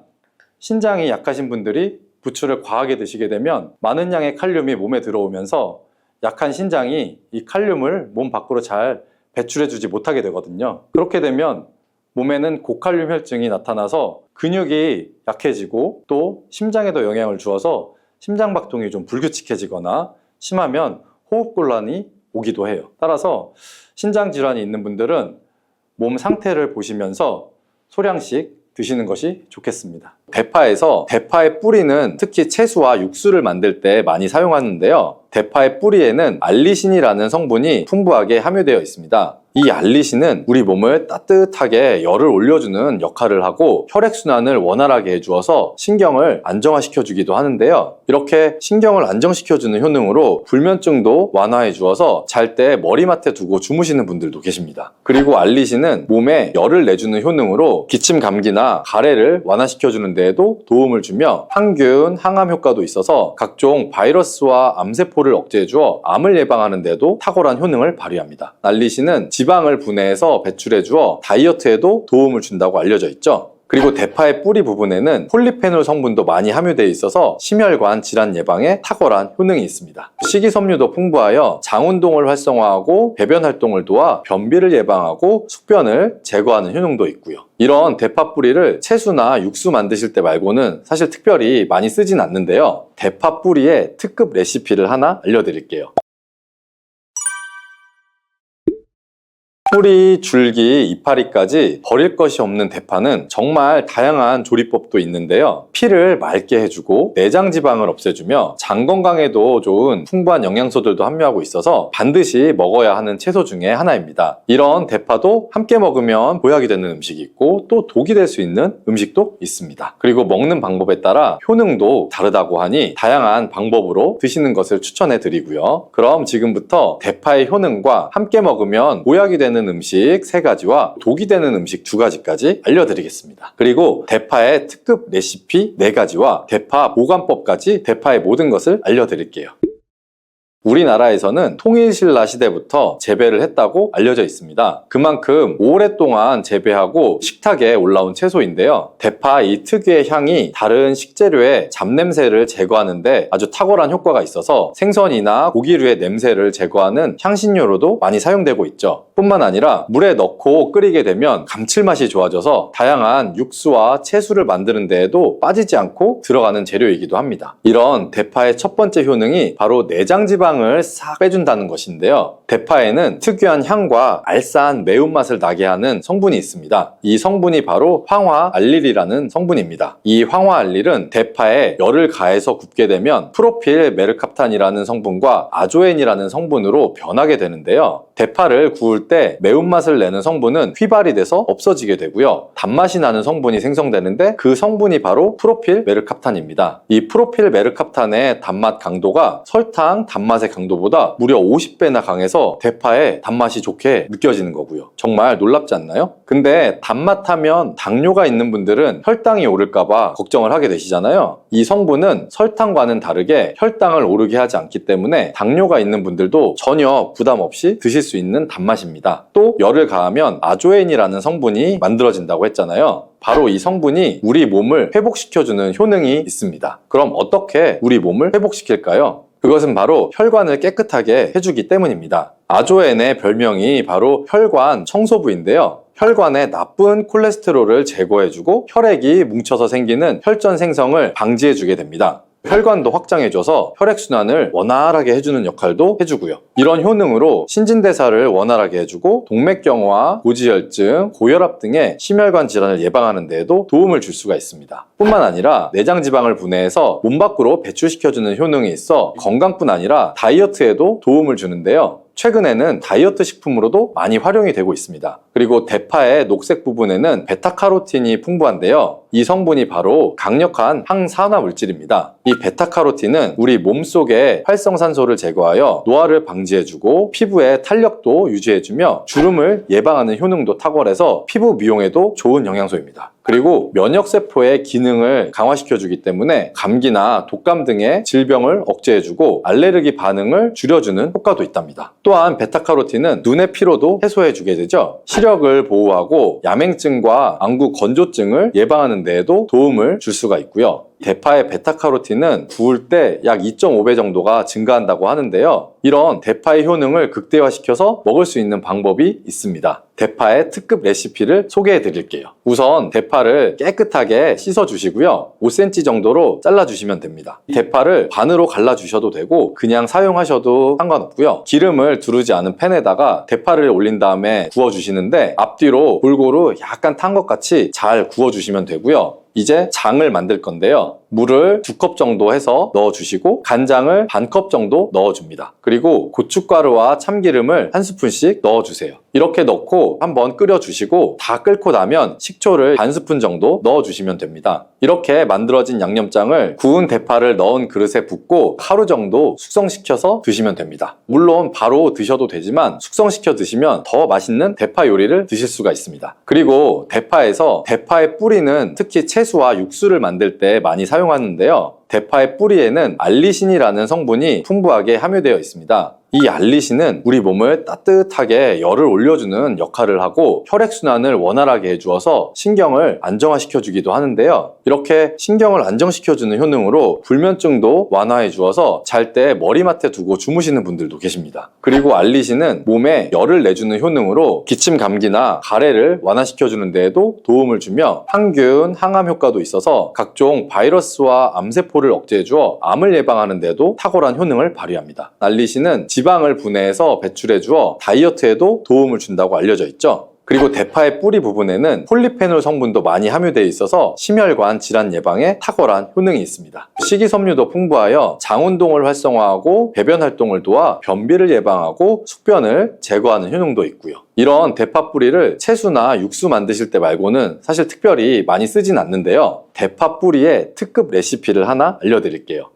신장이 약하신 분들이 부추를 과하게 드시게 되면 많은 양의 칼륨이 몸에 들어오면서 약한 신장이 이 칼륨을 몸 밖으로 잘 배출해주지 못하게 되거든요. 그렇게 되면 몸에는 고칼륨 혈증이 나타나서 근육이 약해지고 또 심장에도 영향을 주어서 심장박동이 좀 불규칙해지거나 심하면 호흡곤란이 오기도 해요. 따라서 신장질환이 있는 분들은 몸 상태를 보시면서 소량씩 드시는 것이 좋겠습니다. 대파에서 대파의 뿌리는 특히 채소와 육수를 만들 때 많이 사용하는데요. 대파의 뿌리에는 알리신이라는 성분이 풍부하게 함유되어 있습니다. 이 알리신은 우리 몸을 따뜻하게 열을 올려주는 역할을 하고 혈액순환을 원활하게 해주어서 신경을 안정화시켜주기도 하는데요. 이렇게 신경을 안정시켜주는 효능으로 불면증도 완화해 주어서 잘 때 머리맡에 두고 주무시는 분들도 계십니다. 그리고 알리신은 몸에 열을 내주는 효능으로 기침 감기나 가래를 완화시켜주는 데에도 도움을 주며 항균, 항암 효과도 있어서 각종 바이러스와 암세포를 억제해 주어 암을 예방하는 데도 탁월한 효능을 발휘합니다. 알리신은 지방을 분해해서 배출해 주어 다이어트에도 도움을 준다고 알려져 있죠. 그리고 대파의 뿌리 부분에는 폴리페놀 성분도 많이 함유되어 있어서 심혈관 질환 예방에 탁월한 효능이 있습니다. 식이섬유도 풍부하여 장운동을 활성화하고 배변 활동을 도와 변비를 예방하고 숙변을 제거하는 효능도 있고요. 이런 대파 뿌리를 채소나 육수 만드실 때 말고는 사실 특별히 많이 쓰진 않는데요. 대파 뿌리의 특급 레시피를 하나 알려드릴게요. 뿌리, 줄기, 이파리까지 버릴 것이 없는 대파는 정말 다양한 조리법도 있는데요. 피를 맑게 해주고 내장 지방을 없애주며 장 건강에도 좋은 풍부한 영양소들도 함유하고 있어서 반드시 먹어야 하는 채소 중에 하나입니다. 이런 대파도 함께 먹으면 보약이 되는 음식이 있고 또 독이 될 수 있는 음식도 있습니다. 그리고 먹는 방법에 따라 효능도 다르다고 하니 다양한 방법으로 드시는 것을 추천해 드리고요. 그럼 지금부터 대파의 효능과 함께 먹으면 보약이 되는 음식 3가지와 독이 되는 음식 2가지까지 알려드리겠습니다. 그리고 대파의 특급 레시피 4가지와 대파 보관법까지 대파의 모든 것을 알려드릴게요. 우리나라에서는 통일신라 시대부터 재배를 했다고 알려져 있습니다. 그만큼 오랫동안 재배하고 식탁에 올라온 채소인데요. 대파 이 특유의 향이 다른 식재료의 잡냄새를 제거하는데 아주 탁월한 효과가 있어서 생선이나 고기류의 냄새를 제거하는 향신료로도 많이 사용되고 있죠. 뿐만 아니라 물에 넣고 끓이게 되면 감칠맛이 좋아져서 다양한 육수와 채소를 만드는 데에도 빠지지 않고 들어가는 재료이기도 합니다. 이런 대파의 첫 번째 효능이 바로 내장지방을 싹 빼준다는 것인데요. 대파에는 특유한 향과 알싸한 매운맛을 나게 하는 성분이 있습니다. 이 성분이 바로 황화알릴이라는 성분입니다. 이 황화알릴은 대파에 열을 가해서 굽게 되면 프로필 메르캅탄이라는 성분과 아조엔이라는 성분으로 변하게 되는데요. 대파를 구울 때 매운맛을 내는 성분은 휘발이 돼서 없어지게 되고요. 단맛이 나는 성분이 생성되는데 그 성분이 바로 프로필 메르캅탄입니다. 이 프로필 메르캅탄의 단맛 강도가 설탕 단맛의 강도보다 무려 50배나 강해서 대파의 단맛이 좋게 느껴지는 거고요. 정말 놀랍지 않나요? 근데 단맛 하면 당뇨가 있는 분들은 혈당이 오를까봐 걱정을 하게 되시잖아요. 이 성분은 설탕과는 다르게 혈당을 오르게 하지 않기 때문에 당뇨가 있는 분들도 전혀 부담 없이 드실 수 있는 단맛입니다. 또 열을 가하면 아조엔이라는 성분이 만들어진다고 했잖아요. 바로 이 성분이 우리 몸을 회복시켜주는 효능이 있습니다. 그럼 어떻게 우리 몸을 회복시킬까요? 그것은 바로 혈관을 깨끗하게 해주기 때문입니다. 아조엔의 별명이 바로 혈관 청소부인데요. 혈관의 나쁜 콜레스테롤을 제거해주고 혈액이 뭉쳐서 생기는 혈전 생성을 방지해주게 됩니다. 혈관도 확장해줘서 혈액순환을 원활하게 해주는 역할도 해주고요. 이런 효능으로 신진대사를 원활하게 해주고 동맥경화, 고지혈증, 고혈압 등의 심혈관 질환을 예방하는 데에도 도움을 줄 수가 있습니다. 뿐만 아니라 내장지방을 분해해서 몸 밖으로 배출시켜주는 효능이 있어 건강뿐 아니라 다이어트에도 도움을 주는데요. 최근에는 다이어트 식품으로도 많이 활용이 되고 있습니다. 그리고 대파의 녹색 부분에는 베타카로틴이 풍부한데요. 이 성분이 바로 강력한 항산화 물질입니다. 이 베타카로틴은 우리 몸속의 활성산소를 제거하여 노화를 방지해주고 피부의 탄력도 유지해주며 주름을 예방하는 효능도 탁월해서 피부 미용에도 좋은 영양소입니다. 그리고 면역세포의 기능을 강화시켜주기 때문에 감기나 독감 등의 질병을 억제해주고 알레르기 반응을 줄여주는 효과도 있답니다. 또한 베타카로틴은 눈의 피로도 해소해주게 되죠. 시력을 보호하고 야맹증과 안구 건조증을 예방하는 데에도 도움을 줄 수가 있고요. 대파의 베타카로틴은 구울 때 약 2.5배 정도가 증가한다고 하는데요. 이런 대파의 효능을 극대화시켜서 먹을 수 있는 방법이 있습니다. 대파의 특급 레시피를 소개해 드릴게요. 우선 대파를 깨끗하게 씻어 주시고요. 5cm 정도로 잘라 주시면 됩니다. 대파를 반으로 갈라 주셔도 되고 그냥 사용하셔도 상관없고요. 기름을 두르지 않은 팬에다가 대파를 올린 다음에 구워 주시는데 앞뒤로 골고루 약간 탄 것 같이 잘 구워 주시면 되고요. 이제 장을 만들 건데요. 물을 2컵 정도 해서 넣어주시고 간장을 반컵 정도 넣어줍니다. 그리고 고춧가루와 참기름을 1스푼씩 넣어주세요. 이렇게 넣고 한번 끓여주시고 다 끓고 나면 식초를 반 스푼 정도 넣어주시면 됩니다. 이렇게 만들어진 양념장을 구운 대파를 넣은 그릇에 붓고 하루 정도 숙성시켜서 드시면 됩니다. 물론 바로 드셔도 되지만 숙성시켜 드시면 더 맛있는 대파 요리를 드실 수가 있습니다. 그리고 대파에서 대파의 뿌리는 특히 채소와 육수를 만들 때 많이 사용하는데요. 대파의 뿌리에는 알리신이라는 성분이 풍부하게 함유되어 있습니다. 이 알리신은 우리 몸을 따뜻하게 열을 올려주는 역할을 하고 혈액순환을 원활하게 해주어서 신경을 안정화시켜주기도 하는데요. 이렇게 신경을 안정시켜주는 효능으로 불면증도 완화해 주어서 잘 때 머리맡에 두고 주무시는 분들도 계십니다. 그리고 알리신은 몸에 열을 내주는 효능으로 기침 감기나 가래를 완화시켜주는 데에도 도움을 주며 항균, 항암 효과도 있어서 각종 바이러스와 암세포를 억제해 주어 암을 예방하는 데도 탁월한 효능을 발휘합니다. 알리신은 지방을 분해해서 배출해 주어 다이어트에도 도움을 준다고 알려져 있죠. 그리고 대파의 뿌리 부분에는 폴리페놀 성분도 많이 함유되어 있어서 심혈관 질환 예방에 탁월한 효능이 있습니다. 식이섬유도 풍부하여 장운동을 활성화하고 배변 활동을 도와 변비를 예방하고 숙변을 제거하는 효능도 있고요. 이런 대파 뿌리를 채소나 육수 만드실 때 말고는 사실 특별히 많이 쓰진 않는데요. 대파 뿌리의 특급 레시피를 하나 알려드릴게요.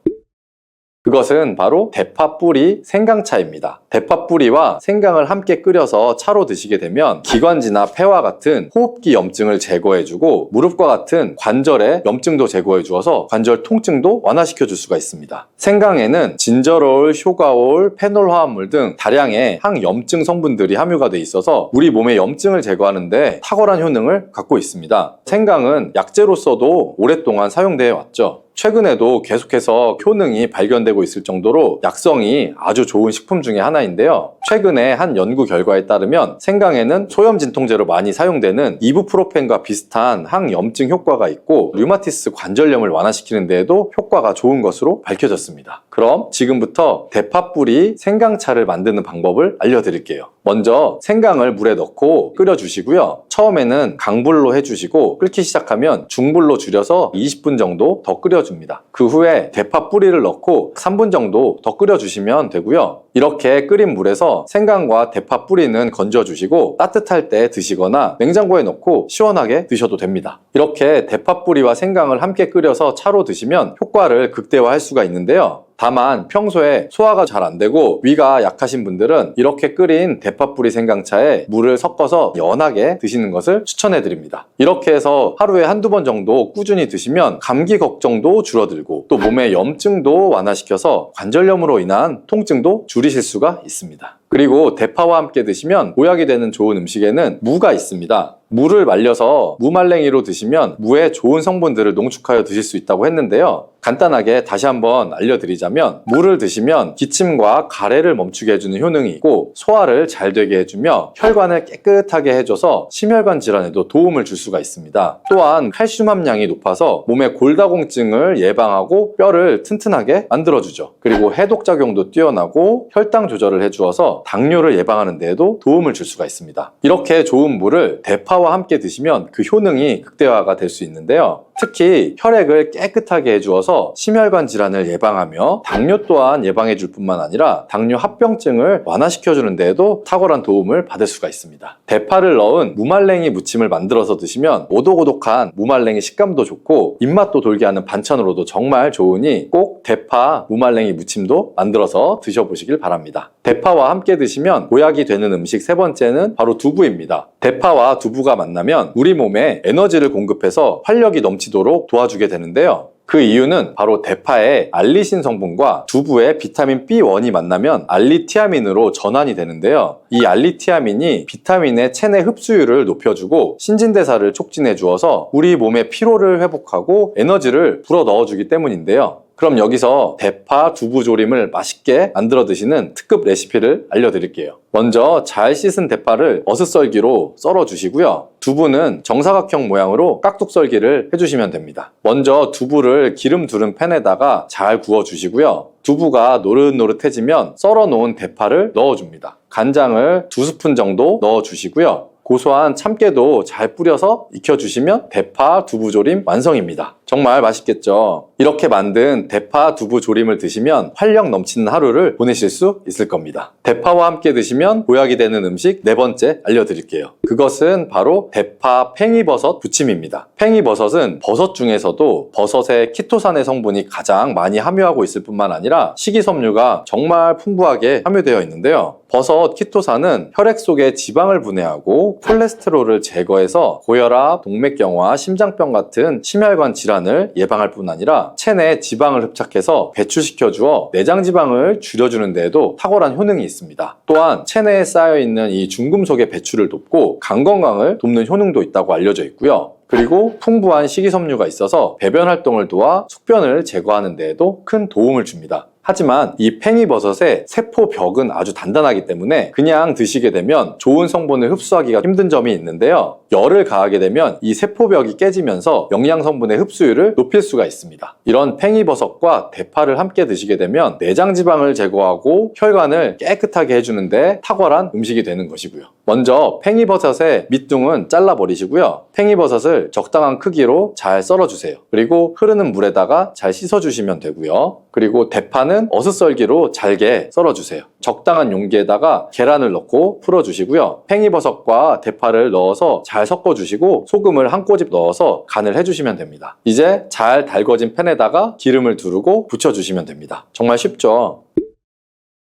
그것은 바로 대파 뿌리 생강차입니다. 대파 뿌리와 생강을 함께 끓여서 차로 드시게 되면 기관지나 폐와 같은 호흡기 염증을 제거해주고 무릎과 같은 관절의 염증도 제거해 주어서 관절 통증도 완화시켜 줄 수가 있습니다. 생강에는 진저롤, 효가올, 페놀 화합물 등 다량의 항염증 성분들이 함유가 돼 있어서 우리 몸의 염증을 제거하는데 탁월한 효능을 갖고 있습니다. 생강은 약재로서도 오랫동안 사용되어 왔죠. 최근에도 계속해서 효능이 발견되고 있을 정도로 약성이 아주 좋은 식품 중에 하나인데요. 최근에 한 연구 결과에 따르면 생강에는 소염 진통제로 많이 사용되는 이부프로펜과 비슷한 항염증 효과가 있고 류마티스 관절염을 완화시키는 데에도 효과가 좋은 것으로 밝혀졌습니다. 그럼 지금부터 대파 뿌리 생강차를 만드는 방법을 알려드릴게요. 먼저 생강을 물에 넣고 끓여주시고요. 처음에는 강불로 해주시고 끓기 시작하면 중불로 줄여서 20분 정도 더 끓여줍니다. 그 후에 대파 뿌리를 넣고 3분 정도 더 끓여주시면 되고요. 이렇게 끓인 물에서 생강과 대파 뿌리는 건져주시고 따뜻할 때 드시거나 냉장고에 넣고 시원하게 드셔도 됩니다. 이렇게 대파 뿌리와 생강을 함께 끓여서 차로 드시면 효과를 극대화할 수가 있는데요. 다만 평소에 소화가 잘 안 되고 위가 약하신 분들은 이렇게 끓인 대파뿌리 생강차에 물을 섞어서 연하게 드시는 것을 추천해 드립니다. 이렇게 해서 하루에 한두 번 정도 꾸준히 드시면 감기 걱정도 줄어들고 또 몸의 염증도 완화시켜서 관절염으로 인한 통증도 줄이실 수가 있습니다. 그리고 대파와 함께 드시면 보약이 되는 좋은 음식에는 무가 있습니다. 무를 말려서 무말랭이로 드시면 무의 좋은 성분들을 농축하여 드실 수 있다고 했는데요. 간단하게 다시 한번 알려드리자면 무를 드시면 기침과 가래를 멈추게 해주는 효능이 있고 소화를 잘 되게 해주며 혈관을 깨끗하게 해줘서 심혈관 질환에도 도움을 줄 수가 있습니다. 또한 칼슘 함량이 높아서 몸의 골다공증을 예방하고 뼈를 튼튼하게 만들어주죠. 그리고 해독작용도 뛰어나고 혈당 조절을 해주어서 당뇨를 예방하는 데에도 도움을 줄 수가 있습니다. 이렇게 좋은 무를 대파와 함께 드시면 그 효능이 극대화가 될 수 있는데요. 특히 혈액을 깨끗하게 해주어서 심혈관 질환을 예방하며 당뇨 또한 예방해줄 뿐만 아니라 당뇨 합병증을 완화시켜주는 데에도 탁월한 도움을 받을 수가 있습니다. 대파를 넣은 무말랭이 무침을 만들어서 드시면 오독오독한 무말랭이 식감도 좋고 입맛도 돌게 하는 반찬으로도 정말 좋으니 꼭 대파 무말랭이 무침도 만들어서 드셔보시길 바랍니다. 대파와 함께 드시면 보약이 되는 음식 세 번째는 바로 두부입니다. 대파와 두부가 만나면 우리 몸에 에너지를 공급해서 활력이 넘치도록 도와주게 되는데요. 그 이유는 바로 대파의 알리신 성분과 두부의 비타민 B1이 만나면 알리티아민으로 전환이 되는데요. 이 알리티아민이 비타민의 체내 흡수율을 높여주고 신진대사를 촉진해 주어서 우리 몸의 피로를 회복하고 에너지를 불어 넣어주기 때문인데요. 그럼 여기서 대파 두부 조림을 맛있게 만들어 드시는 특급 레시피를 알려드릴게요. 먼저 잘 씻은 대파를 어슷썰기로 썰어 주시고요. 두부는 정사각형 모양으로 깍둑 썰기를 해주시면 됩니다. 먼저 두부를 기름 두른 팬에다가 잘 구워 주시고요. 두부가 노릇노릇해지면 썰어 놓은 대파를 넣어줍니다. 간장을 2스푼 정도 넣어 주시고요. 고소한 참깨도 잘 뿌려서 익혀주시면 대파 두부조림 완성입니다. 정말 맛있겠죠? 이렇게 만든 대파 두부 조림을 드시면 활력 넘치는 하루를 보내실 수 있을 겁니다. 대파와 함께 드시면 보약이 되는 음식 네 번째 알려드릴게요. 그것은 바로 대파 팽이버섯 부침입니다. 팽이버섯은 버섯 중에서도 버섯의 키토산의 성분이 가장 많이 함유하고 있을 뿐만 아니라 식이섬유가 정말 풍부하게 함유되어 있는데요. 버섯 키토산은 혈액 속에 지방을 분해하고 콜레스테롤을 제거해서 고혈압, 동맥경화, 심장병 같은 심혈관 질환을 예방할 뿐 아니라 체내에 지방을 흡착해서 배출시켜 주어 내장 지방을 줄여주는 데에도 탁월한 효능이 있습니다. 또한 체내에 쌓여있는 이 중금속의 배출을 돕고 간 건강을 돕는 효능도 있다고 알려져 있고요. 그리고 풍부한 식이섬유가 있어서 배변 활동을 도와 숙변을 제거하는 데에도 큰 도움을 줍니다. 하지만 이 팽이버섯의 세포벽은 아주 단단하기 때문에 그냥 드시게 되면 좋은 성분을 흡수하기가 힘든 점이 있는데요. 열을 가하게 되면 이 세포벽이 깨지면서 영양 성분의 흡수율을 높일 수가 있습니다. 이런 팽이버섯과 대파를 함께 드시게 되면 내장 지방을 제거하고 혈관을 깨끗하게 해주는데 탁월한 음식이 되는 것이고요. 먼저 팽이버섯의 밑둥은 잘라버리시고요. 팽이버섯을 적당한 크기로 잘 썰어주세요. 그리고 흐르는 물에다가 잘 씻어주시면 되고요. 그리고 대파는 어슷썰기로 잘게 썰어주세요. 적당한 용기에다가 계란을 넣고 풀어주시고요. 팽이버섯과 대파를 넣어서 잘 섞어주시고 소금을 한 꼬집 넣어서 간을 해주시면 됩니다. 이제 잘 달궈진 팬에다가 기름을 두르고 부쳐주시면 됩니다. 정말 쉽죠?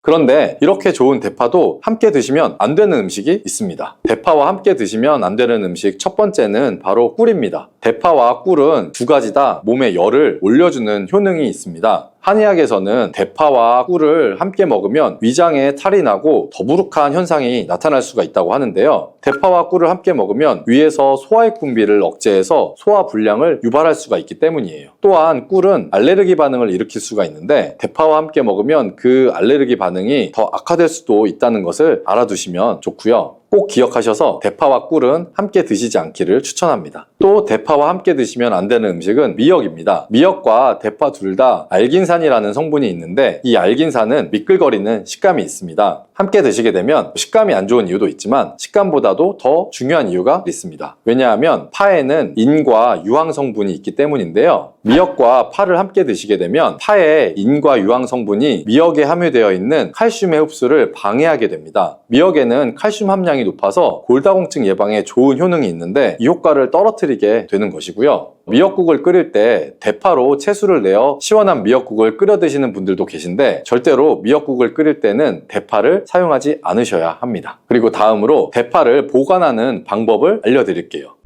그런데 이렇게 좋은 대파도 함께 드시면 안 되는 음식이 있습니다. 대파와 함께 드시면 안 되는 음식 첫 번째는 바로 꿀입니다. 대파와 꿀은 두 가지 다 몸에 열을 올려주는 효능이 있습니다. 한의학에서는 대파와 꿀을 함께 먹으면 위장에 탈이 나고 더부룩한 현상이 나타날 수가 있다고 하는데요. 대파와 꿀을 함께 먹으면 위에서 소화액 분비를 억제해서 소화 불량을 유발할 수가 있기 때문이에요. 또한 꿀은 알레르기 반응을 일으킬 수가 있는데 대파와 함께 먹으면 그 알레르기 반응이 더 악화될 수도 있다는 것을 알아두시면 좋고요. 꼭 기억하셔서 대파와 꿀은 함께 드시지 않기를 추천합니다. 또 대파와 함께 드시면 안 되는 음식은 미역입니다. 미역과 대파 둘 다 알긴산이라는 성분이 있는데 이 알긴산은 미끌거리는 식감이 있습니다. 함께 드시게 되면 식감이 안 좋은 이유도 있지만 식감보다도 더 중요한 이유가 있습니다. 왜냐하면 파에는 인과 유황 성분이 있기 때문인데요. 미역과 파를 함께 드시게 되면 파의 인과 유황 성분이 미역에 함유되어 있는 칼슘의 흡수를 방해하게 됩니다. 미역에는 칼슘 함량이 높아서 골다공증 예방에 좋은 효능이 있는데 이 효과를 떨어뜨리게 되는 것이고요. 미역국을 끓일 때 대파로 채수를 내어 시원한 미역국을 끓여 드시는 분들도 계신데 절대로 미역국을 끓일 때는 대파를 사용하지 않으셔야 합니다. 그리고 다음으로 대파를 보관하는 방법을 알려드릴게요.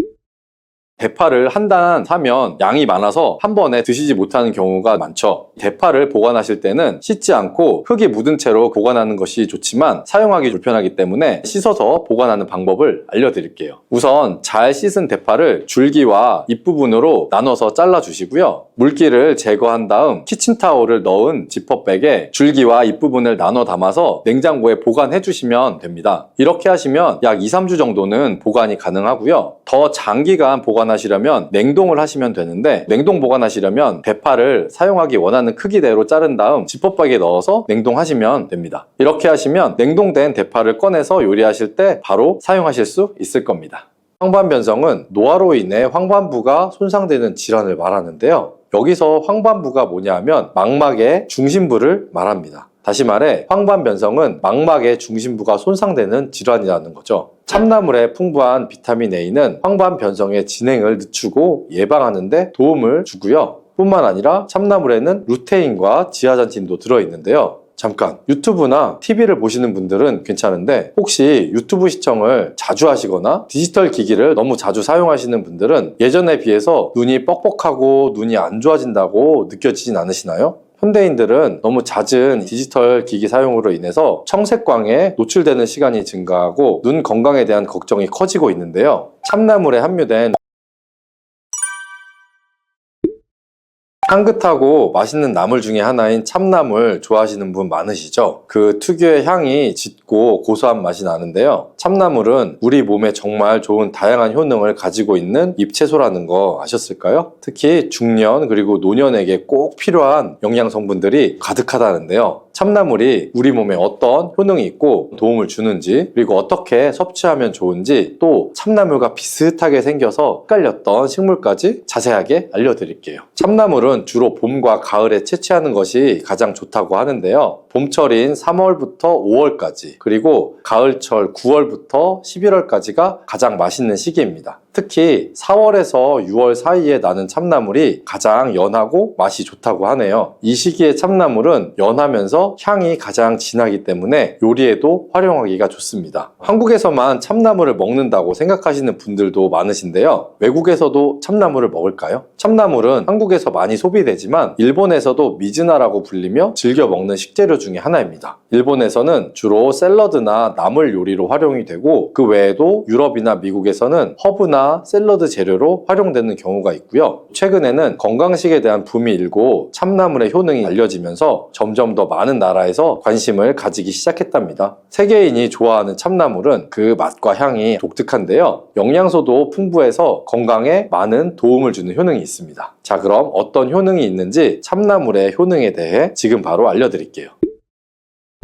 대파를 한 단 사면 양이 많아서 한 번에 드시지 못하는 경우가 많죠. 대파를 보관하실 때는 씻지 않고 흙이 묻은 채로 보관하는 것이 좋지만 사용하기 불편하기 때문에 씻어서 보관하는 방법을 알려드릴게요. 우선 잘 씻은 대파를 줄기와 잎부분으로 나눠서 잘라주시고요. 물기를 제거한 다음 키친타올을 넣은 지퍼백에 줄기와 잎부분을 나눠 담아서 냉장고에 보관해 주시면 됩니다. 이렇게 하시면 약 2, 3주 정도는 보관이 가능하고요. 더 장기간 보관하시려면 냉동을 하시면 되는데 냉동 보관하시려면 대파를 사용하기 원하는 크기대로 자른 다음 지퍼백에 넣어서 냉동하시면 됩니다. 이렇게 하시면 냉동된 대파를 꺼내서 요리하실 때 바로 사용하실 수 있을 겁니다. 황반변성은 노화로 인해 황반부가 손상되는 질환을 말하는데요. 여기서 황반부가 뭐냐 하면 망막의 중심부를 말합니다. 다시 말해 황반변성은 망막의 중심부가 손상되는 질환이라는 거죠. 참나물에 풍부한 비타민 A는 황반변성의 진행을 늦추고 예방하는 데 도움을 주고요. 뿐만 아니라 참나물에는 루테인과 지아잔틴도 들어있는데요. 잠깐, 유튜브나 TV를 보시는 분들은 괜찮은데 혹시 유튜브 시청을 자주 하시거나 디지털 기기를 너무 자주 사용하시는 분들은 예전에 비해서 눈이 뻑뻑하고 눈이 안 좋아진다고 느껴지진 않으시나요? 현대인들은 너무 잦은 디지털 기기 사용으로 인해서 청색광에 노출되는 시간이 증가하고 눈 건강에 대한 걱정이 커지고 있는데요. 참나물에 함유된 향긋하고 맛있는 나물 중에 하나인 참나물 좋아하시는 분 많으시죠? 그 특유의 향이 짙고 고소한 맛이 나는데요. 참나물은 우리 몸에 정말 좋은 다양한 효능을 가지고 있는 잎채소라는 거 아셨을까요? 특히 중년 그리고 노년에게 꼭 필요한 영양 성분들이 가득하다는데요. 참나물이 우리 몸에 어떤 효능이 있고 도움을 주는지, 그리고 어떻게 섭취하면 좋은지, 또 참나물과 비슷하게 생겨서 헷갈렸던 식물까지 자세하게 알려드릴게요. 참나물은 주로 봄과 가을에 채취하는 것이 가장 좋다고 하는데요. 봄철인 3월부터 5월까지, 그리고 가을철 9월부터 11월까지가 가장 맛있는 시기입니다. 특히 4월에서 6월 사이에 나는 참나물이 가장 연하고 맛이 좋다고 하네요. 이 시기의 참나물은 연하면서 향이 가장 진하기 때문에 요리에도 활용하기가 좋습니다. 한국에서만 참나물을 먹는다고 생각하시는 분들도 많으신데요. 외국에서도 참나물을 먹을까요? 참나물은 한국에서 많이 소비되지만 일본에서도 미즈나라고 불리며 즐겨 먹는 식재료 중에 하나입니다. 일본에서는 주로 샐러드나 나물 요리로 활용이 되고, 그 외에도 유럽이나 미국에서는 허브나 샐러드 재료로 활용되는 경우가 있고요. 최근에는 건강식에 대한 붐이 일고 참나물의 효능이 알려지면서 점점 더 많은 나라에서 관심을 가지기 시작했답니다. 세계인이 좋아하는 참나물은 그 맛과 향이 독특한데요. 영양소도 풍부해서 건강에 많은 도움을 주는 효능이 있습니다. 자, 그럼 어떤 효능이 있는지 참나물의 효능에 대해 지금 바로 알려드릴게요.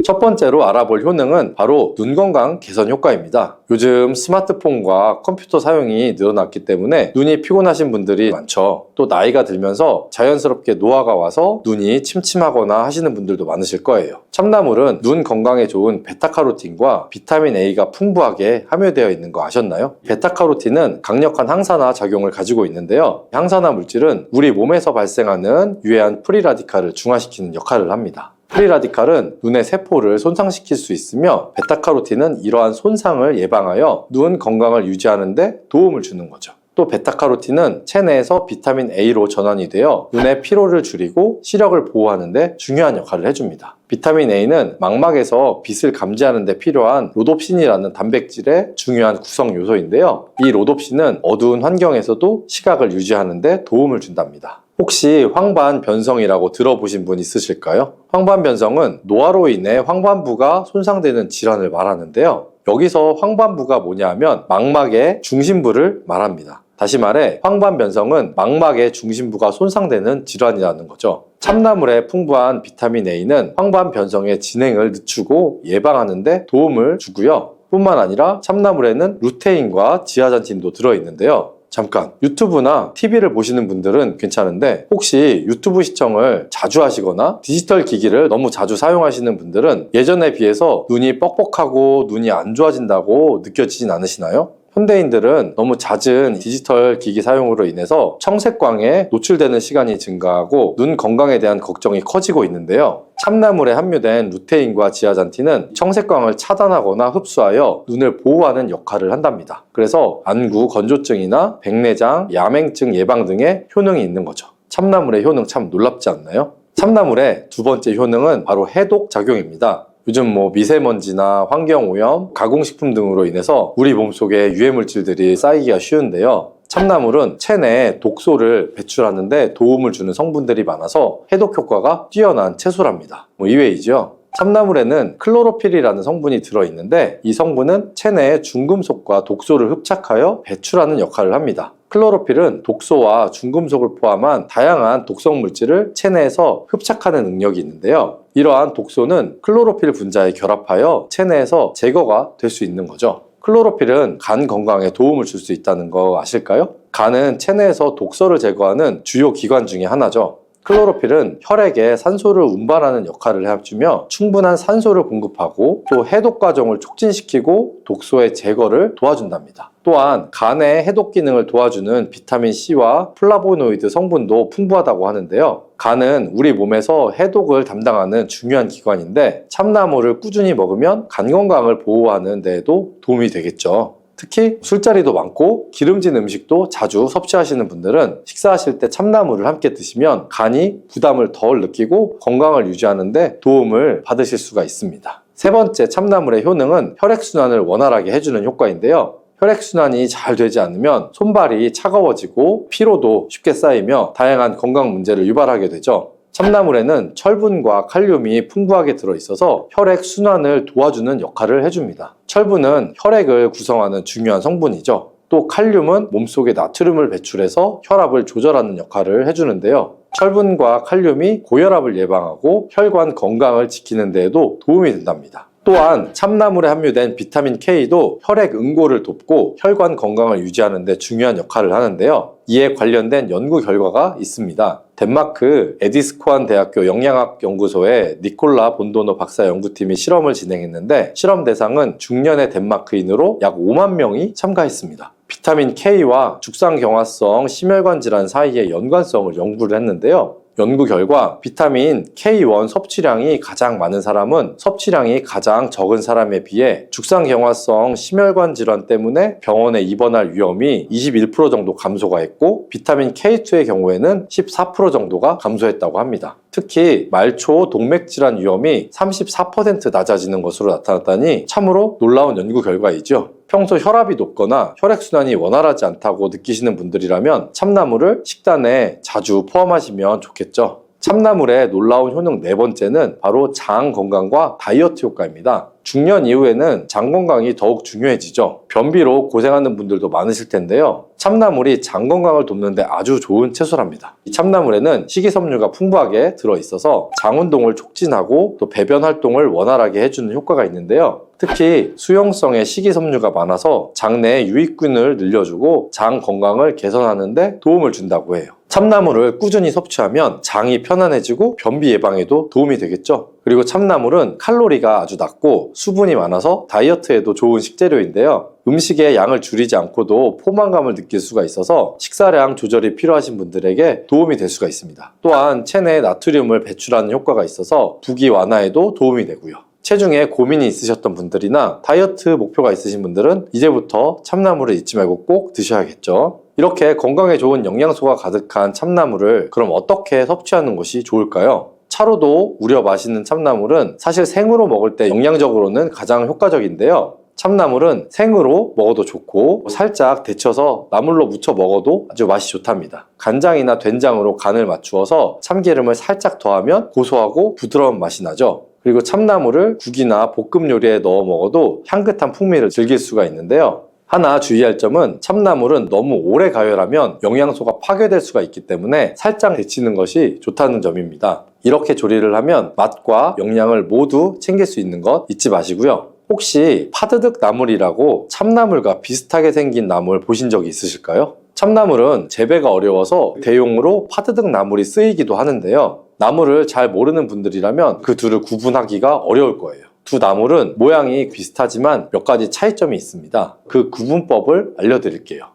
첫 번째로 알아볼 효능은 바로 눈 건강 개선 효과입니다. 요즘 스마트폰과 컴퓨터 사용이 늘어났기 때문에 눈이 피곤하신 분들이 많죠. 또 나이가 들면서 자연스럽게 노화가 와서 눈이 침침하거나 하시는 분들도 많으실 거예요. 참나물은 눈 건강에 좋은 베타카로틴과 비타민 A가 풍부하게 함유되어 있는 거 아셨나요? 베타카로틴은 강력한 항산화 작용을 가지고 있는데요. 항산화 물질은 우리 몸에서 발생하는 유해한 프리라디칼을 중화시키는 역할을 합니다. 프리라디칼은 눈의 세포를 손상시킬 수 있으며, 베타카로틴은 이러한 손상을 예방하여 눈 건강을 유지하는 데 도움을 주는 거죠. 또 베타카로틴은 체내에서 비타민 A로 전환이 되어 눈의 피로를 줄이고 시력을 보호하는 데 중요한 역할을 해줍니다. 비타민 A는 망막에서 빛을 감지하는 데 필요한 로놉신이라는 단백질의 중요한 구성 요소인데요. 이 로놉신은 어두운 환경에서도 시각을 유지하는 데 도움을 준답니다. 혹시 황반변성이라고 들어보신 분 있으실까요? 황반변성은 노화로 인해 황반부가 손상되는 질환을 말하는데요. 여기서 황반부가 뭐냐 하면 망막의 중심부를 말합니다. 다시 말해 황반변성은 망막의 중심부가 손상되는 질환이라는 거죠. 참나물에 풍부한 비타민 A는 황반변성의 진행을 늦추고 예방하는 데 도움을 주고요. 뿐만 아니라 참나물에는 루테인과 지아잔틴도 들어있는데요. 잠깐, 유튜브나 TV를 보시는 분들은 괜찮은데 혹시 유튜브 시청을 자주 하시거나 디지털 기기를 너무 자주 사용하시는 분들은 예전에 비해서 눈이 뻑뻑하고 눈이 안 좋아진다고 느껴지진 않으시나요? 현대인들은 너무 잦은 디지털 기기 사용으로 인해서 청색광에 노출되는 시간이 증가하고 눈 건강에 대한 걱정이 커지고 있는데요. 참나물에 함유된 루테인과 지아잔틴은 청색광을 차단하거나 흡수하여 눈을 보호하는 역할을 한답니다. 그래서 안구 건조증이나 백내장, 야맹증 예방 등의 효능이 있는 거죠. 참나물의 효능 참 놀랍지 않나요? 참나물의 두 번째 효능은 바로 해독 작용입니다. 요즘 미세먼지나 환경오염, 가공식품 등으로 인해서 우리 몸속에 유해물질들이 쌓이기가 쉬운데요. 참나물은 체내에 독소를 배출하는 데 도움을 주는 성분들이 많아서 해독 효과가 뛰어난 채소랍니다. 의외이죠? 참나물에는 클로로필이라는 성분이 들어있는데 이 성분은 체내의 중금속과 독소를 흡착하여 배출하는 역할을 합니다. 클로로필은 독소와 중금속을 포함한 다양한 독성 물질을 체내에서 흡착하는 능력이 있는데요. 이러한 독소는 클로로필 분자에 결합하여 체내에서 제거가 될 수 있는 거죠. 클로로필은 간 건강에 도움을 줄 수 있다는 거 아실까요? 간은 체내에서 독소를 제거하는 주요 기관 중에 하나죠. 클로로필은 혈액에 산소를 운반하는 역할을 해주며 충분한 산소를 공급하고 또 해독 과정을 촉진시키고 독소의 제거를 도와준답니다. 또한 간의 해독 기능을 도와주는 비타민 C와 플라보노이드 성분도 풍부하다고 하는데요. 간은 우리 몸에서 해독을 담당하는 중요한 기관인데 참나무를 꾸준히 먹으면 간 건강을 보호하는 데에도 도움이 되겠죠. 특히 술자리도 많고 기름진 음식도 자주 섭취하시는 분들은 식사하실 때 참나물을 함께 드시면 간이 부담을 덜 느끼고 건강을 유지하는 데 도움을 받으실 수가 있습니다. 세 번째 참나물의 효능은 혈액순환을 원활하게 해주는 효과인데요. 혈액순환이 잘 되지 않으면 손발이 차가워지고 피로도 쉽게 쌓이며 다양한 건강 문제를 유발하게 되죠. 참나물에는 철분과 칼륨이 풍부하게 들어있어서 혈액 순환을 도와주는 역할을 해줍니다. 철분은 혈액을 구성하는 중요한 성분이죠. 또 칼륨은 몸속에 나트륨을 배출해서 혈압을 조절하는 역할을 해주는데요. 철분과 칼륨이 고혈압을 예방하고 혈관 건강을 지키는 데에도 도움이 된답니다. 또한 참나물에 함유된 비타민 K도 혈액 응고를 돕고 혈관 건강을 유지하는 데 중요한 역할을 하는데요. 이에 관련된 연구 결과가 있습니다. 덴마크 에디스코안 대학교 영양학 연구소의 니콜라 본도노 박사 연구팀이 실험을 진행했는데 실험 대상은 중년의 덴마크인으로 약 5만 명이 참가했습니다. 비타민 K와 죽상경화성 심혈관 질환 사이의 연관성을 연구를 했는데요. 연구 결과 비타민 K1 섭취량이 가장 많은 사람은 섭취량이 가장 적은 사람에 비해 죽상경화성 심혈관 질환 때문에 병원에 입원할 위험이 21% 정도 감소가 했고 비타민 K2의 경우에는 14% 정도가 감소했다고 합니다. 특히 말초 동맥질환 위험이 34% 낮아지는 것으로 나타났다니 참으로 놀라운 연구 결과이죠. 평소 혈압이 높거나 혈액순환이 원활하지 않다고 느끼시는 분들이라면 참나물을 식단에 자주 포함하시면 좋겠죠. 참나물의 놀라운 효능 네 번째는 바로 장 건강과 다이어트 효과입니다. 중년 이후에는 장 건강이 더욱 중요해지죠. 변비로 고생하는 분들도 많으실 텐데요. 참나물이 장 건강을 돕는 데 아주 좋은 채소랍니다. 이 참나물에는 식이섬유가 풍부하게 들어있어서 장 운동을 촉진하고 또 배변 활동을 원활하게 해주는 효과가 있는데요. 특히 수용성의 식이섬유가 많아서 장내 유익균을 늘려주고 장 건강을 개선하는 데 도움을 준다고 해요. 참나물을 꾸준히 섭취하면 장이 편안해지고 변비 예방에도 도움이 되겠죠. 그리고 참나물은 칼로리가 아주 낮고 수분이 많아서 다이어트에도 좋은 식재료인데요. 음식의 양을 줄이지 않고도 포만감을 느낄 수가 있어서 식사량 조절이 필요하신 분들에게 도움이 될 수가 있습니다. 또한 체내에 나트륨을 배출하는 효과가 있어서 부기 완화에도 도움이 되고요. 체중에 고민이 있으셨던 분들이나 다이어트 목표가 있으신 분들은 이제부터 참나물을 잊지 말고 꼭 드셔야겠죠. 이렇게 건강에 좋은 영양소가 가득한 참나물을 그럼 어떻게 섭취하는 것이 좋을까요? 차로도 우려 마시는 참나물은 사실 생으로 먹을 때 영양적으로는 가장 효과적인데요. 참나물은 생으로 먹어도 좋고 살짝 데쳐서 나물로 무쳐 먹어도 아주 맛이 좋답니다. 간장이나 된장으로 간을 맞추어서 참기름을 살짝 더하면 고소하고 부드러운 맛이 나죠. 그리고 참나물을 국이나 볶음 요리에 넣어 먹어도 향긋한 풍미를 즐길 수가 있는데요. 하나 주의할 점은 참나물은 너무 오래 가열하면 영양소가 파괴될 수가 있기 때문에 살짝 데치는 것이 좋다는 점입니다. 이렇게 조리를 하면 맛과 영양을 모두 챙길 수 있는 것 잊지 마시고요. 혹시 파드득 나물이라고 참나물과 비슷하게 생긴 나물 보신 적이 있으실까요? 참나물은 재배가 어려워서 대용으로 파드득 나물이 쓰이기도 하는데요. 나물을 잘 모르는 분들이라면 그 둘을 구분하기가 어려울 거예요. 두 나물은 모양이 비슷하지만 몇 가지 차이점이 있습니다. 그 구분법을 알려드릴게요.